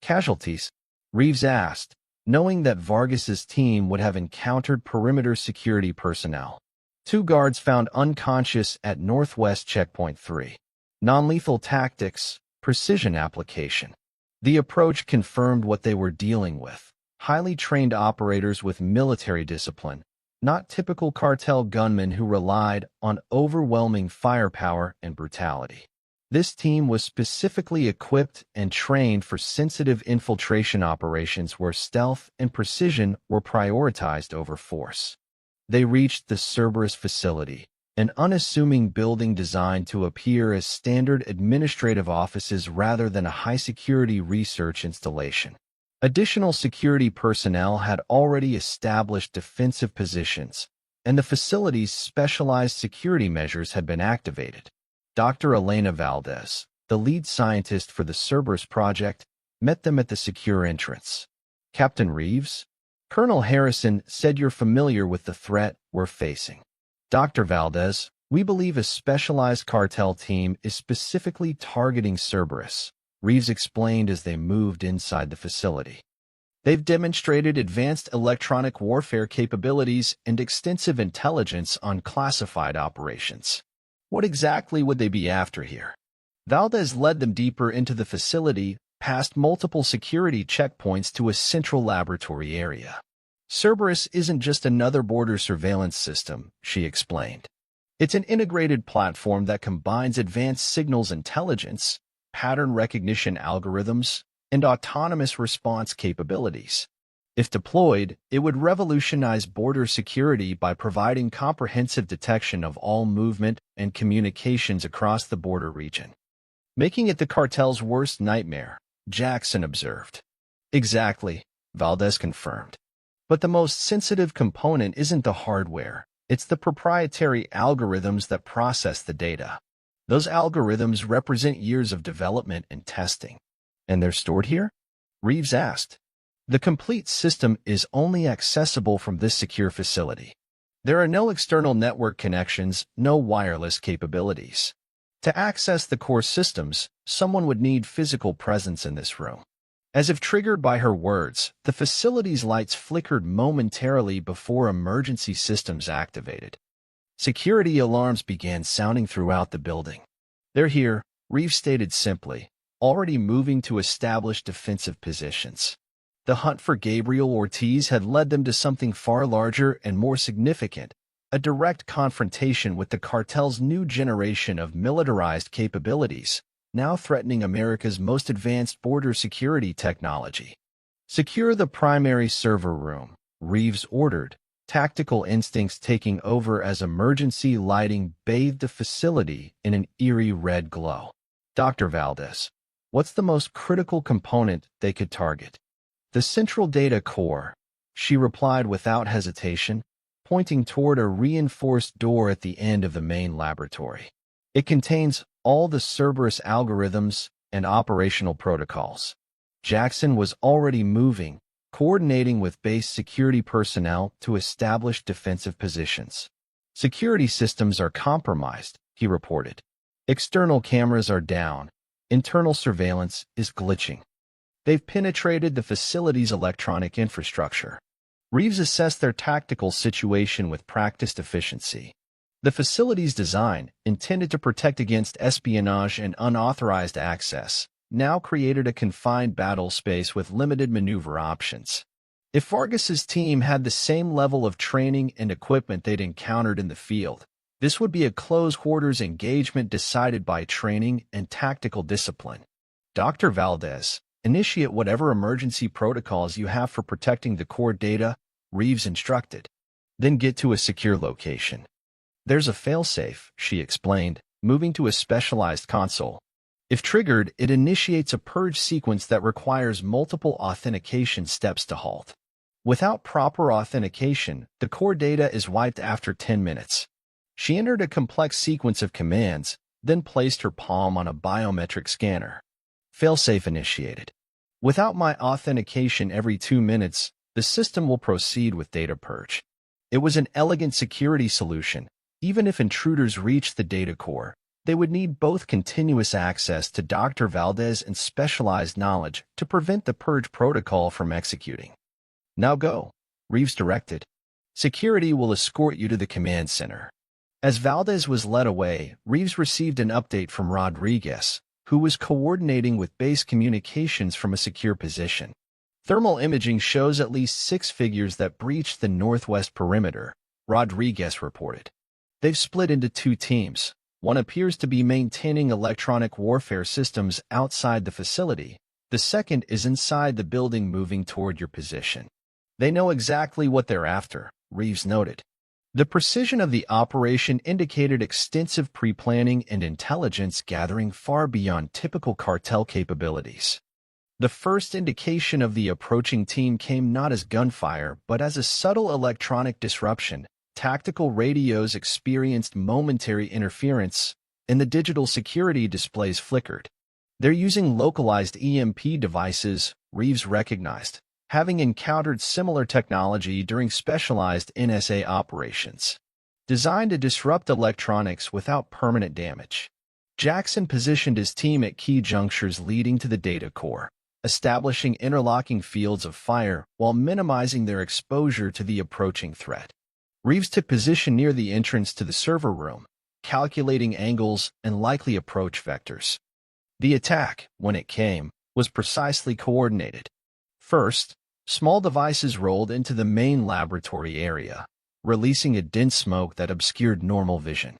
Casualties? Reeves asked, knowing that Vargas's team would have encountered perimeter security personnel. 2 guards found unconscious at Northwest Checkpoint 3. Non-lethal tactics, precision application. The approach confirmed what they were dealing with. Highly trained operators with military discipline, not typical cartel gunmen who relied on overwhelming firepower and brutality. This team was specifically equipped and trained for sensitive infiltration operations where stealth and precision were prioritized over force. They reached the Cerberus facility, an unassuming building designed to appear as standard administrative offices rather than a high-security research installation. Additional security personnel had already established defensive positions, and the facility's specialized security measures had been activated. Dr. Elena Valdez, the lead scientist for the Cerberus project, met them at the secure entrance. Captain Reeves? Colonel Harrison said you're familiar with the threat we're facing. Dr. Valdez, we believe a specialized cartel team is specifically targeting Cerberus, Reeves explained as they moved inside the facility. They've demonstrated advanced electronic warfare capabilities and extensive intelligence on classified operations. What exactly would they be after here? Valdez led them deeper into the facility, past multiple security checkpoints to a central laboratory area. Cerberus isn't just another border surveillance system, she explained. It's an integrated platform that combines advanced signals intelligence, pattern recognition algorithms, and autonomous response capabilities. If deployed, it would revolutionize border security by providing comprehensive detection of all movement and communications across the border region. Making it the cartel's worst nightmare, Jackson observed. Exactly, Valdez confirmed. But the most sensitive component isn't the hardware, it's the proprietary algorithms that process the data. Those algorithms represent years of development and testing. And they're stored here? Reeves asked. The complete system is only accessible from this secure facility. There are no external network connections, no wireless capabilities. To access the core systems, someone would need physical presence in this room. As if triggered by her words, the facility's lights flickered momentarily before emergency systems activated. Security alarms began sounding throughout the building. They're here, Reeves stated simply, already moving to establish defensive positions. The hunt for Gabriel Ortiz had led them to something far larger and more significant, a direct confrontation with the cartel's new generation of militarized capabilities, now threatening America's most advanced border security technology. "Secure the primary server room," Reeves ordered, tactical instincts taking over as emergency lighting bathed the facility in an eerie red glow. "Dr. Valdez, what's the most critical component they could target?" "The central data core," she replied without hesitation, pointing toward a reinforced door at the end of the main laboratory. "It contains all the Cerberus algorithms and operational protocols." Jackson was already moving, coordinating with base security personnel to establish defensive positions. "Security systems are compromised," he reported. "External cameras are down. Internal surveillance is glitching. They've penetrated the facility's electronic infrastructure." Reeves assessed their tactical situation with practiced efficiency. The facility's design, intended to protect against espionage and unauthorized access, now created a confined battle space with limited maneuver options. If Vargas's team had the same level of training and equipment they'd encountered in the field, this would be a close-quarters engagement decided by training and tactical discipline. "Dr. Valdez, initiate whatever emergency protocols you have for protecting the core data," Reeves instructed. "Then get to a secure location." "There's a failsafe," she explained, moving to a specialized console. "If triggered, it initiates a purge sequence that requires multiple authentication steps to halt. Without proper authentication, the core data is wiped after 10 minutes. She entered a complex sequence of commands, then placed her palm on a biometric scanner. "Failsafe initiated. Without my authentication every 2 minutes, the system will proceed with data purge." It was an elegant security solution. Even if intruders reached the data core, they would need both continuous access to Dr. Valdez and specialized knowledge to prevent the purge protocol from executing. "Now go," Reeves directed. "Security will escort you to the command center." As Valdez was led away, Reeves received an update from Rodriguez, who was coordinating with base communications from a secure position. "Thermal imaging shows at least 6 figures that breached the northwest perimeter," Rodriguez reported. "They've split into 2 teams. One appears to be maintaining electronic warfare systems outside the facility. The second is inside the building moving toward your position. They know exactly what they're after," Reeves noted. The precision of the operation indicated extensive pre-planning and intelligence gathering far beyond typical cartel capabilities. The first indication of the approaching team came not as gunfire, but as a subtle electronic disruption. Tactical radios experienced momentary interference, and the digital security displays flickered. "They're using localized EMP devices," Reeves recognized, having encountered similar technology during specialized NSA operations. "Designed to disrupt electronics without permanent damage." Jackson positioned his team at key junctures leading to the data core, establishing interlocking fields of fire while minimizing their exposure to the approaching threat. Reeves took position near the entrance to the server room, calculating angles and likely approach vectors. The attack, when it came, was precisely coordinated. First, small devices rolled into the main laboratory area, releasing a dense smoke that obscured normal vision.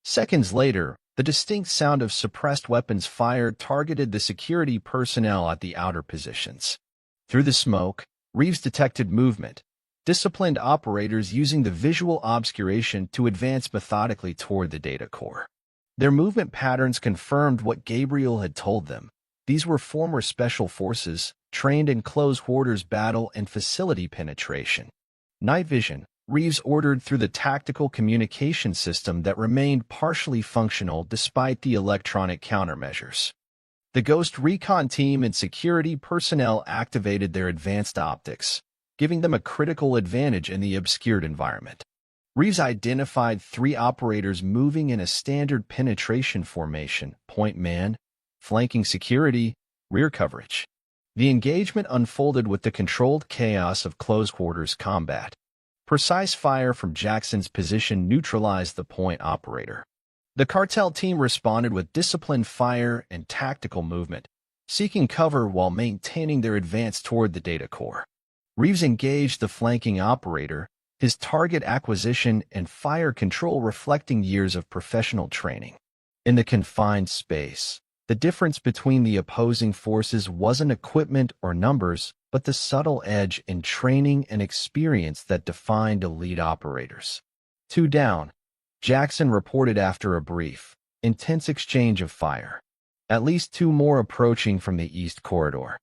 Seconds later, the distinct sound of suppressed weapons fired targeted the security personnel at the outer positions. Through the smoke, Reeves detected movement, disciplined operators using the visual obscuration to advance methodically toward the data core. Their movement patterns confirmed what Gabriel had told them. These were former special forces, trained in close-quarters battle and facility penetration. Night vision, Reeves ordered through the tactical communication system that remained partially functional despite the electronic countermeasures. The Ghost Recon team and security personnel activated their advanced optics, giving them a critical advantage in the obscured environment. Reeves identified 3 operators moving in a standard penetration formation: point man, flanking security, rear coverage. The engagement unfolded with the controlled chaos of close-quarters combat. Precise fire from Jackson's position neutralized the point operator. The cartel team responded with disciplined fire and tactical movement, seeking cover while maintaining their advance toward the data core. Reeves engaged the flanking operator, his target acquisition and fire control reflecting years of professional training. In the confined space, the difference between the opposing forces wasn't equipment or numbers, but the subtle edge in training and experience that defined elite operators. 2 down, Jackson reported after a brief, intense exchange of fire. At least 2 more approaching from the east corridor.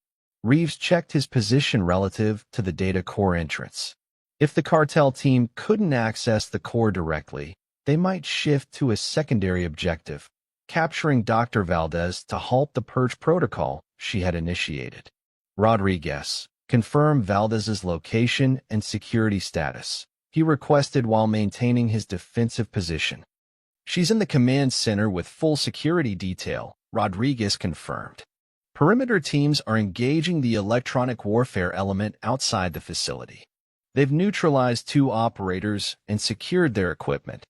Reeves checked his position relative to the data core entrance. If the cartel team couldn't access the core directly, they might shift to a secondary objective, capturing Dr. Valdez to halt the purge protocol she had initiated. Rodriguez confirmed Valdez's location and security status. He requested while maintaining his defensive position. She's in the command center with full security detail, Rodriguez confirmed. Perimeter teams are engaging the electronic warfare element outside the facility. They've neutralized 2 operators and secured their equipment.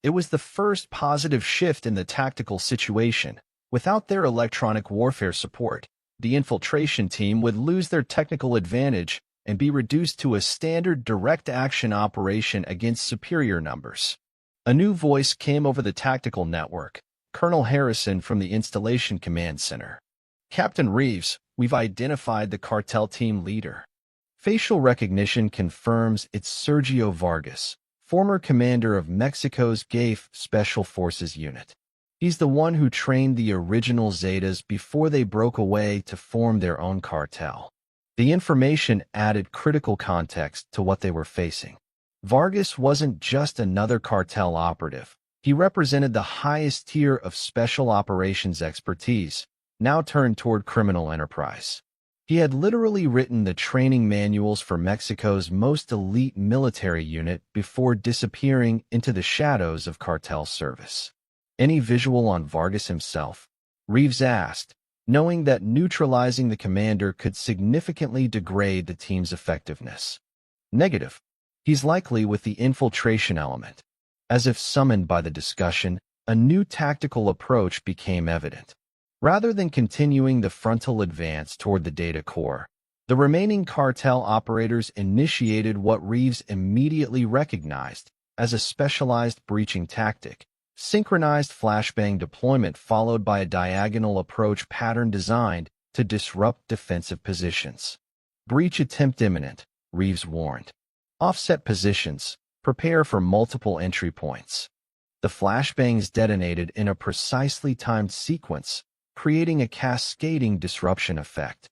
It was the first positive shift in the tactical situation. Without their electronic warfare support, the infiltration team would lose their technical advantage and be reduced to a standard direct action operation against superior numbers. A new voice came over the tactical network, Colonel Harrison from the Installation Command Center. Captain Reeves, we've identified the cartel team leader. Facial recognition confirms it's Sergio Vargas, former commander of Mexico's GAFE Special Forces Unit. He's the one who trained the original Zetas before they broke away to form their own cartel. The information added critical context to what they were facing. Vargas wasn't just another cartel operative. He represented the highest tier of special operations expertise, now turned toward criminal enterprise. He had literally written the training manuals for Mexico's most elite military unit before disappearing into the shadows of cartel service. Any visual on Vargas himself? Reeves asked, knowing that neutralizing the commander could significantly degrade the team's effectiveness. Negative. He's likely with the infiltration element. As if summoned by the discussion, a new tactical approach became evident. Rather than continuing the frontal advance toward the data core, the remaining cartel operators initiated what Reeves immediately recognized as a specialized breaching tactic, synchronized flashbang deployment followed by a diagonal approach pattern designed to disrupt defensive positions. Breach attempt imminent, Reeves warned. Offset positions, prepare for multiple entry points. The flashbangs detonated in a precisely timed sequence, creating a cascading disruption effect.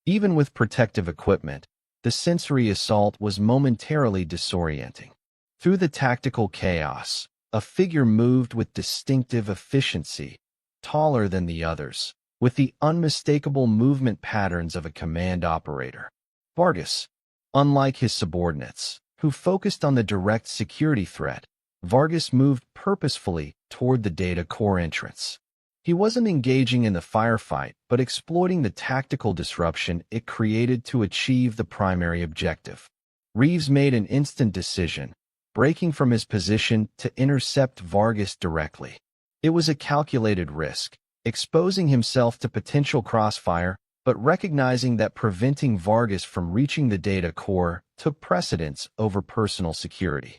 Even with protective equipment, the sensory assault was momentarily disorienting. Through the tactical chaos, a figure moved with distinctive efficiency, taller than the others, with the unmistakable movement patterns of a command operator. Vargas. Unlike his subordinates, who focused on the direct security threat, Vargas moved purposefully toward the data core entrance. He wasn't engaging in the firefight, but exploiting the tactical disruption it created to achieve the primary objective. Reeves made an instant decision, breaking from his position to intercept Vargas directly. It was a calculated risk, exposing himself to potential crossfire, but recognizing that preventing Vargas from reaching the data core took precedence over personal security.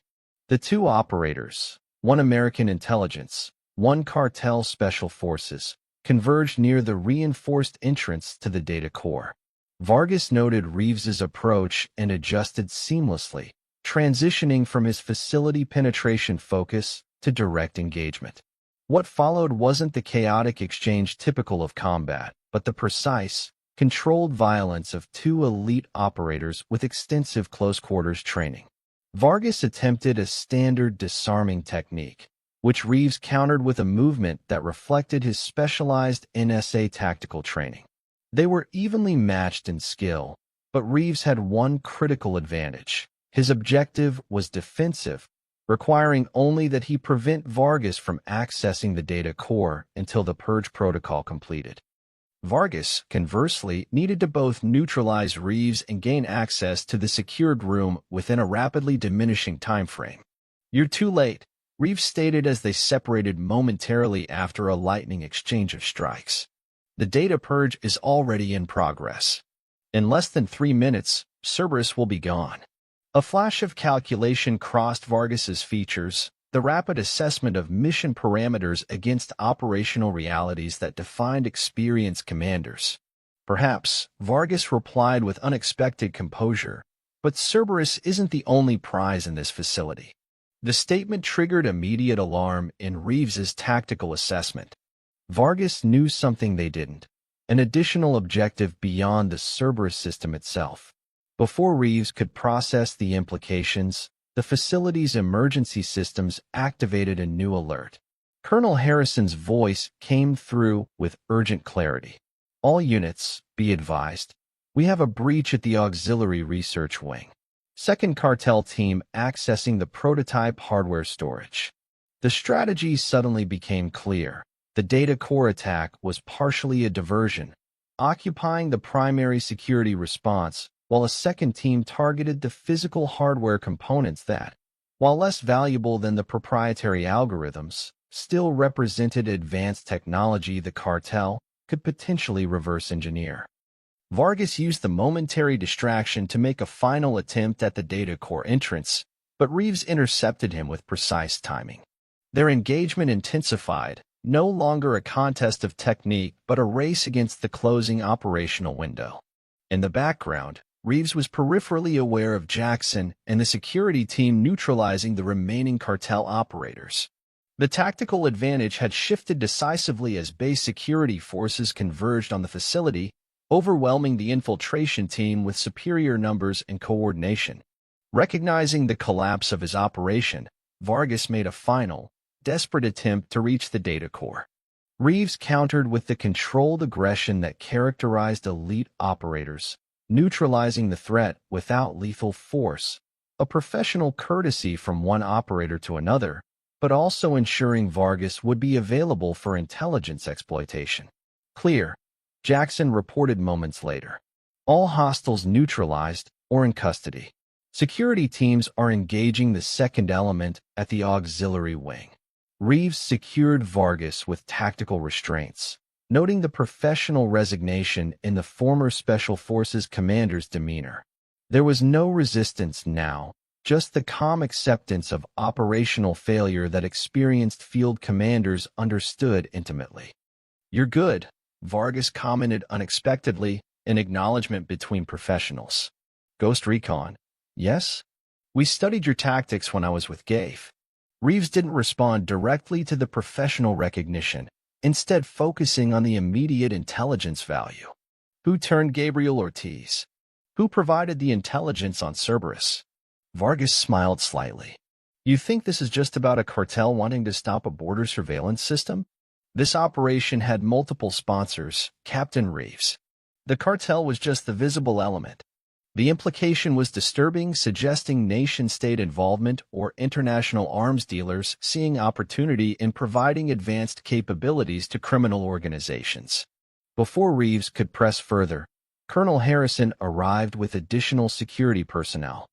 The 2 operators, one American intelligence, one cartel special forces, converged near the reinforced entrance to the data core. Vargas noted Reeves's approach and adjusted seamlessly, transitioning from his facility penetration focus to direct engagement. What followed wasn't the chaotic exchange typical of combat, but the precise, controlled violence of 2 elite operators with extensive close-quarters training. Vargas attempted a standard disarming technique, which Reeves countered with a movement that reflected his specialized NSA tactical training. They were evenly matched in skill, but Reeves had one critical advantage. His objective was defensive, requiring only that he prevent Vargas from accessing the data core until the purge protocol completed. Vargas, conversely, needed to both neutralize Reeves and gain access to the secured room within a rapidly diminishing time frame. "You're too late," Reeves stated as they separated momentarily after a lightning exchange of strikes. The data purge is already in progress. In less than 3 minutes, Cerberus will be gone. A flash of calculation crossed Vargas's features, the rapid assessment of mission parameters against operational realities that defined experienced commanders. Perhaps, Vargas replied with unexpected composure, but Cerberus isn't the only prize in this facility. The statement triggered immediate alarm in Reeves's tactical assessment. Vargas knew something they didn't, an additional objective beyond the Cerberus system itself. Before Reeves could process the implications, the facility's emergency systems activated a new alert. Colonel Harrison's voice came through with urgent clarity. All units, be advised. We have a breach at the Auxiliary Research Wing. Second Cartel team accessing the prototype hardware storage. The strategy suddenly became clear. The data core attack was partially a diversion, occupying the primary security response, while a second team targeted the physical hardware components that, while less valuable than the proprietary algorithms, still represented advanced technology the cartel could potentially reverse engineer. Vargas used the momentary distraction to make a final attempt at the data core entrance, but Reeves intercepted him with precise timing. Their engagement intensified, no longer a contest of technique but a race against the closing operational window. In the background, Reeves was peripherally aware of Jackson and the security team neutralizing the remaining cartel operators. The tactical advantage had shifted decisively as base security forces converged on the facility, overwhelming the infiltration team with superior numbers and coordination. Recognizing the collapse of his operation, Vargas made a final, desperate attempt to reach the data core. Reeves countered with the controlled aggression that characterized elite operators, neutralizing the threat without lethal force, a professional courtesy from one operator to another, but also ensuring Vargas would be available for intelligence exploitation. Clear, Jackson reported moments later. All hostiles neutralized or in custody. Security teams are engaging the second element at the auxiliary wing. Reeves secured Vargas with tactical restraints, noting the professional resignation in the former Special Forces commander's demeanor. There was no resistance now, just the calm acceptance of operational failure that experienced field commanders understood intimately. "You're good," Vargas commented unexpectedly, an acknowledgement between professionals. "Ghost Recon, yes? We studied your tactics when I was with Gafe." Reeves didn't respond directly to the professional recognition, instead focusing on the immediate intelligence value. Who turned Gabriel Ortiz? Who provided the intelligence on Cerberus? Vargas smiled slightly. "You think this is just about a cartel wanting to stop a border surveillance system? This operation had multiple sponsors, Captain Reeves. The cartel was just the visible element. The implication was disturbing, suggesting nation-state involvement or international arms dealers seeing opportunity in providing advanced capabilities to criminal organizations." Before Reeves could press further, Colonel Harrison arrived with additional security personnel.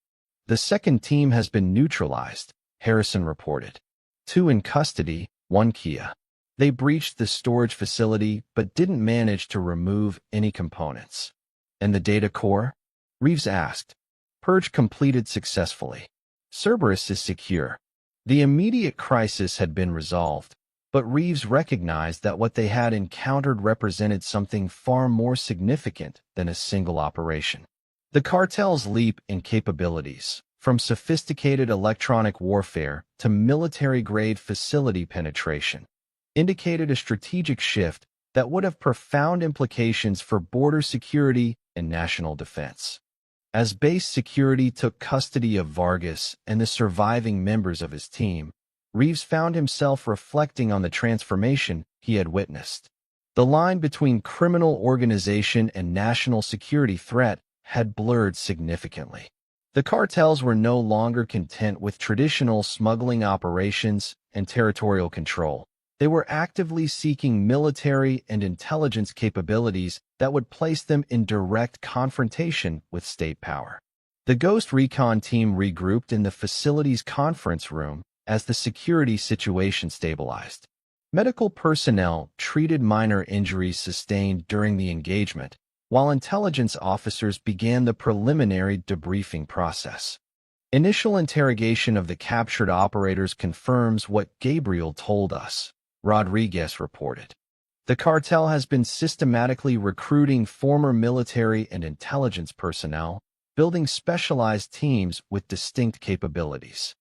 "The second team has been neutralized," Harrison reported. 2 in custody, 1 Kia. They breached the storage facility but didn't manage to remove any components. "And the data core?" Reeves asked. "Purge completed successfully. Cerberus is secure." The immediate crisis had been resolved, but Reeves recognized that what they had encountered represented something far more significant than a single operation. The cartel's leap in capabilities, from sophisticated electronic warfare to military-grade facility penetration, indicated a strategic shift that would have profound implications for border security and national defense. As base security took custody of Vargas and the surviving members of his team, Reeves found himself reflecting on the transformation he had witnessed. The line between criminal organization and national security threat had blurred significantly. The cartels were no longer content with traditional smuggling operations and territorial control. They were actively seeking military and intelligence capabilities that would place them in direct confrontation with state power. The Ghost Recon team regrouped in the facility's conference room as the security situation stabilized. Medical personnel treated minor injuries sustained during the engagement, while intelligence officers began the preliminary debriefing process. Initial interrogation of the captured operators confirms what Gabriel told us, Rodriguez reported. The cartel has been systematically recruiting former military and intelligence personnel, building specialized teams with distinct capabilities.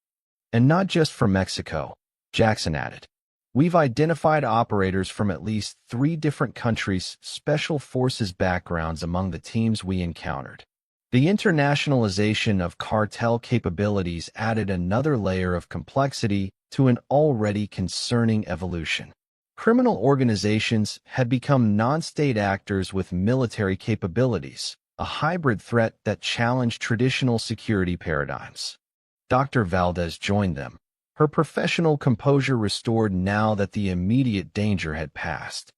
And not just from Mexico, Jackson added. We've identified operators from at least 3 different countries' special forces backgrounds among the teams we encountered. The internationalization of cartel capabilities added another layer of complexity to an already concerning evolution. Criminal organizations had become non-state actors with military capabilities, a hybrid threat that challenged traditional security paradigms. Dr. Valdez joined them, her professional composure restored now that the immediate danger had passed.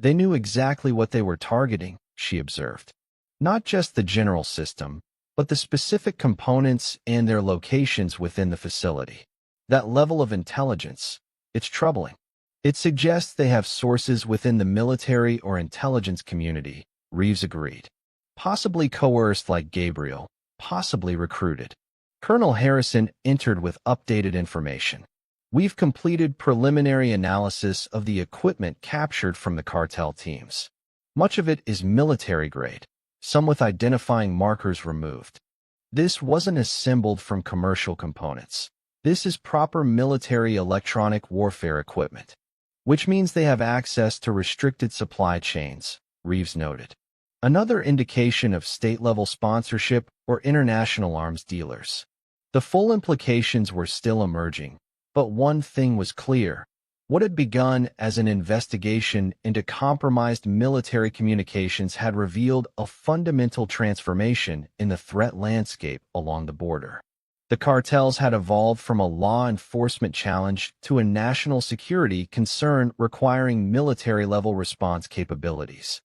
They knew exactly what they were targeting, she observed. Not just the general system, but the specific components and their locations within the facility. That level of intelligence, it's troubling. It suggests they have sources within the military or intelligence community, Reeves agreed. Possibly coerced like Gabriel, possibly recruited. Colonel Harrison entered with updated information. We've completed preliminary analysis of the equipment captured from the cartel teams. Much of it is military grade, some with identifying markers removed. This wasn't assembled from commercial components. This is proper military electronic warfare equipment, which means they have access to restricted supply chains, Reeves noted. Another indication of state-level sponsorship or international arms dealers. The full implications were still emerging, but one thing was clear. What had begun as an investigation into compromised military communications had revealed a fundamental transformation in the threat landscape along the border. The cartels had evolved from a law enforcement challenge to a national security concern requiring military-level response capabilities.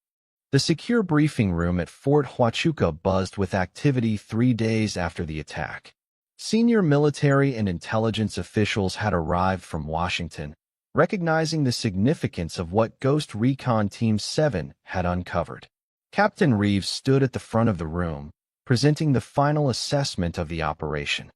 The secure briefing room at Fort Huachuca buzzed with activity 3 days after the attack. Senior military and intelligence officials had arrived from Washington, recognizing the significance of what Ghost Recon Team 7 had uncovered. Captain Reeves stood at the front of the room, presenting the final assessment of the operation.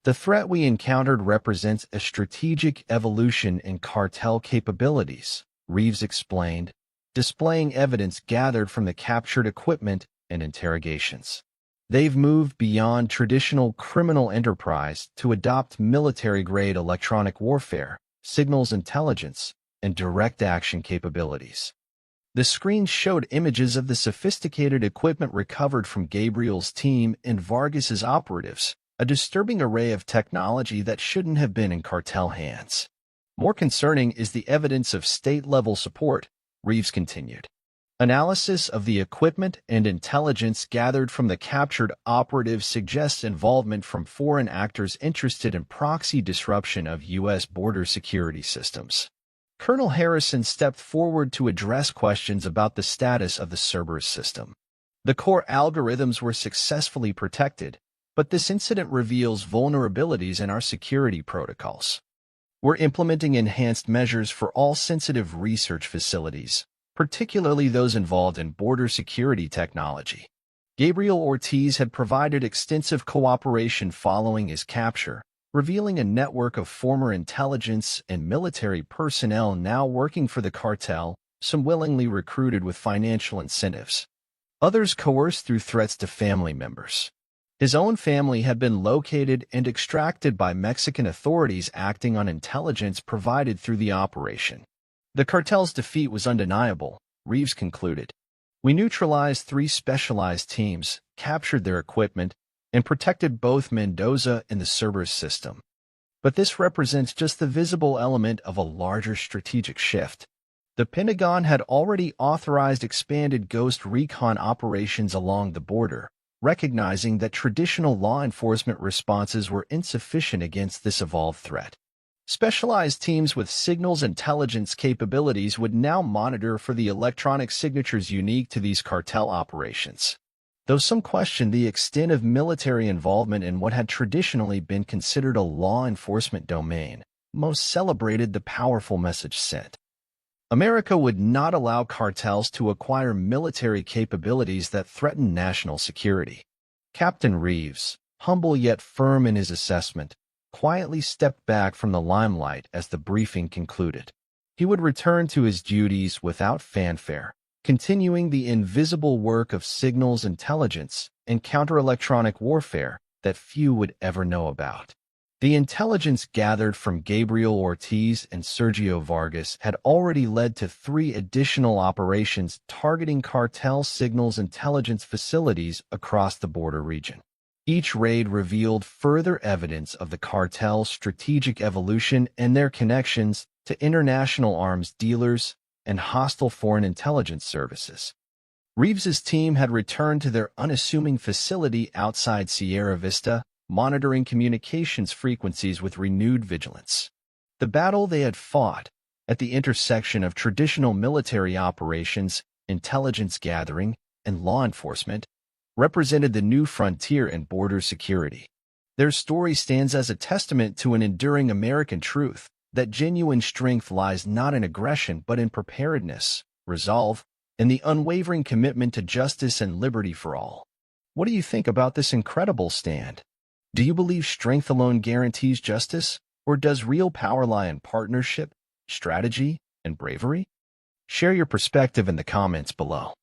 The threat we encountered represents a strategic evolution in cartel capabilities, Reeves explained, displaying evidence gathered from the captured equipment and interrogations. They've moved beyond traditional criminal enterprise to adopt military-grade electronic warfare, signals intelligence, and direct action capabilities. The screen showed images of the sophisticated equipment recovered from Gabriel's team and Vargas's operatives, a disturbing array of technology that shouldn't have been in cartel hands. More concerning is the evidence of state-level support, Reeves continued. Analysis of the equipment and intelligence gathered from the captured operatives suggests involvement from foreign actors interested in proxy disruption of U.S. border security systems. Colonel Harrison stepped forward to address questions about the status of the Cerberus system. The core algorithms were successfully protected, but this incident reveals vulnerabilities in our security protocols. We're implementing enhanced measures for all sensitive research facilities, particularly those involved in border security technology. Gabriel Ortiz had provided extensive cooperation following his capture, revealing a network of former intelligence and military personnel now working for the cartel, some willingly recruited with financial incentives. Others coerced through threats to family members. His own family had been located and extracted by Mexican authorities acting on intelligence provided through the operation. The cartel's defeat was undeniable, Reeves concluded. We neutralized 3 specialized teams, captured their equipment, and protected both Mendoza and the Cerberus system. But this represents just the visible element of a larger strategic shift. The Pentagon had already authorized expanded Ghost Recon operations along the border, recognizing that traditional law enforcement responses were insufficient against this evolved threat. Specialized teams with signals intelligence capabilities would now monitor for the electronic signatures unique to these cartel operations. Though some questioned the extent of military involvement in what had traditionally been considered a law enforcement domain, most celebrated the powerful message sent. America would not allow cartels to acquire military capabilities that threaten national security. Captain Reeves, humble yet firm in his assessment, quietly stepped back from the limelight as the briefing concluded. He would return to his duties without fanfare, continuing the invisible work of signals intelligence and counter-electronic warfare that few would ever know about. The intelligence gathered from Gabriel Ortiz and Sergio Vargas had already led to 3 additional operations targeting cartel signals intelligence facilities across the border region. Each raid revealed further evidence of the cartel's strategic evolution and their connections to international arms dealers and hostile foreign intelligence services. Reeves's team had returned to their unassuming facility outside Sierra Vista, monitoring communications frequencies with renewed vigilance. The battle they had fought, at the intersection of traditional military operations, intelligence gathering, and law enforcement, represented the new frontier in border security. Their story stands as a testament to an enduring American truth that genuine strength lies not in aggression but in preparedness, resolve, and the unwavering commitment to justice and liberty for all. What do you think about this incredible stand? Do you believe strength alone guarantees justice, or does real power lie in partnership, strategy, and bravery? Share your perspective in the comments below.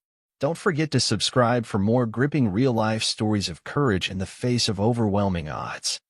Don't forget to subscribe for more gripping real-life stories of courage in the face of overwhelming odds.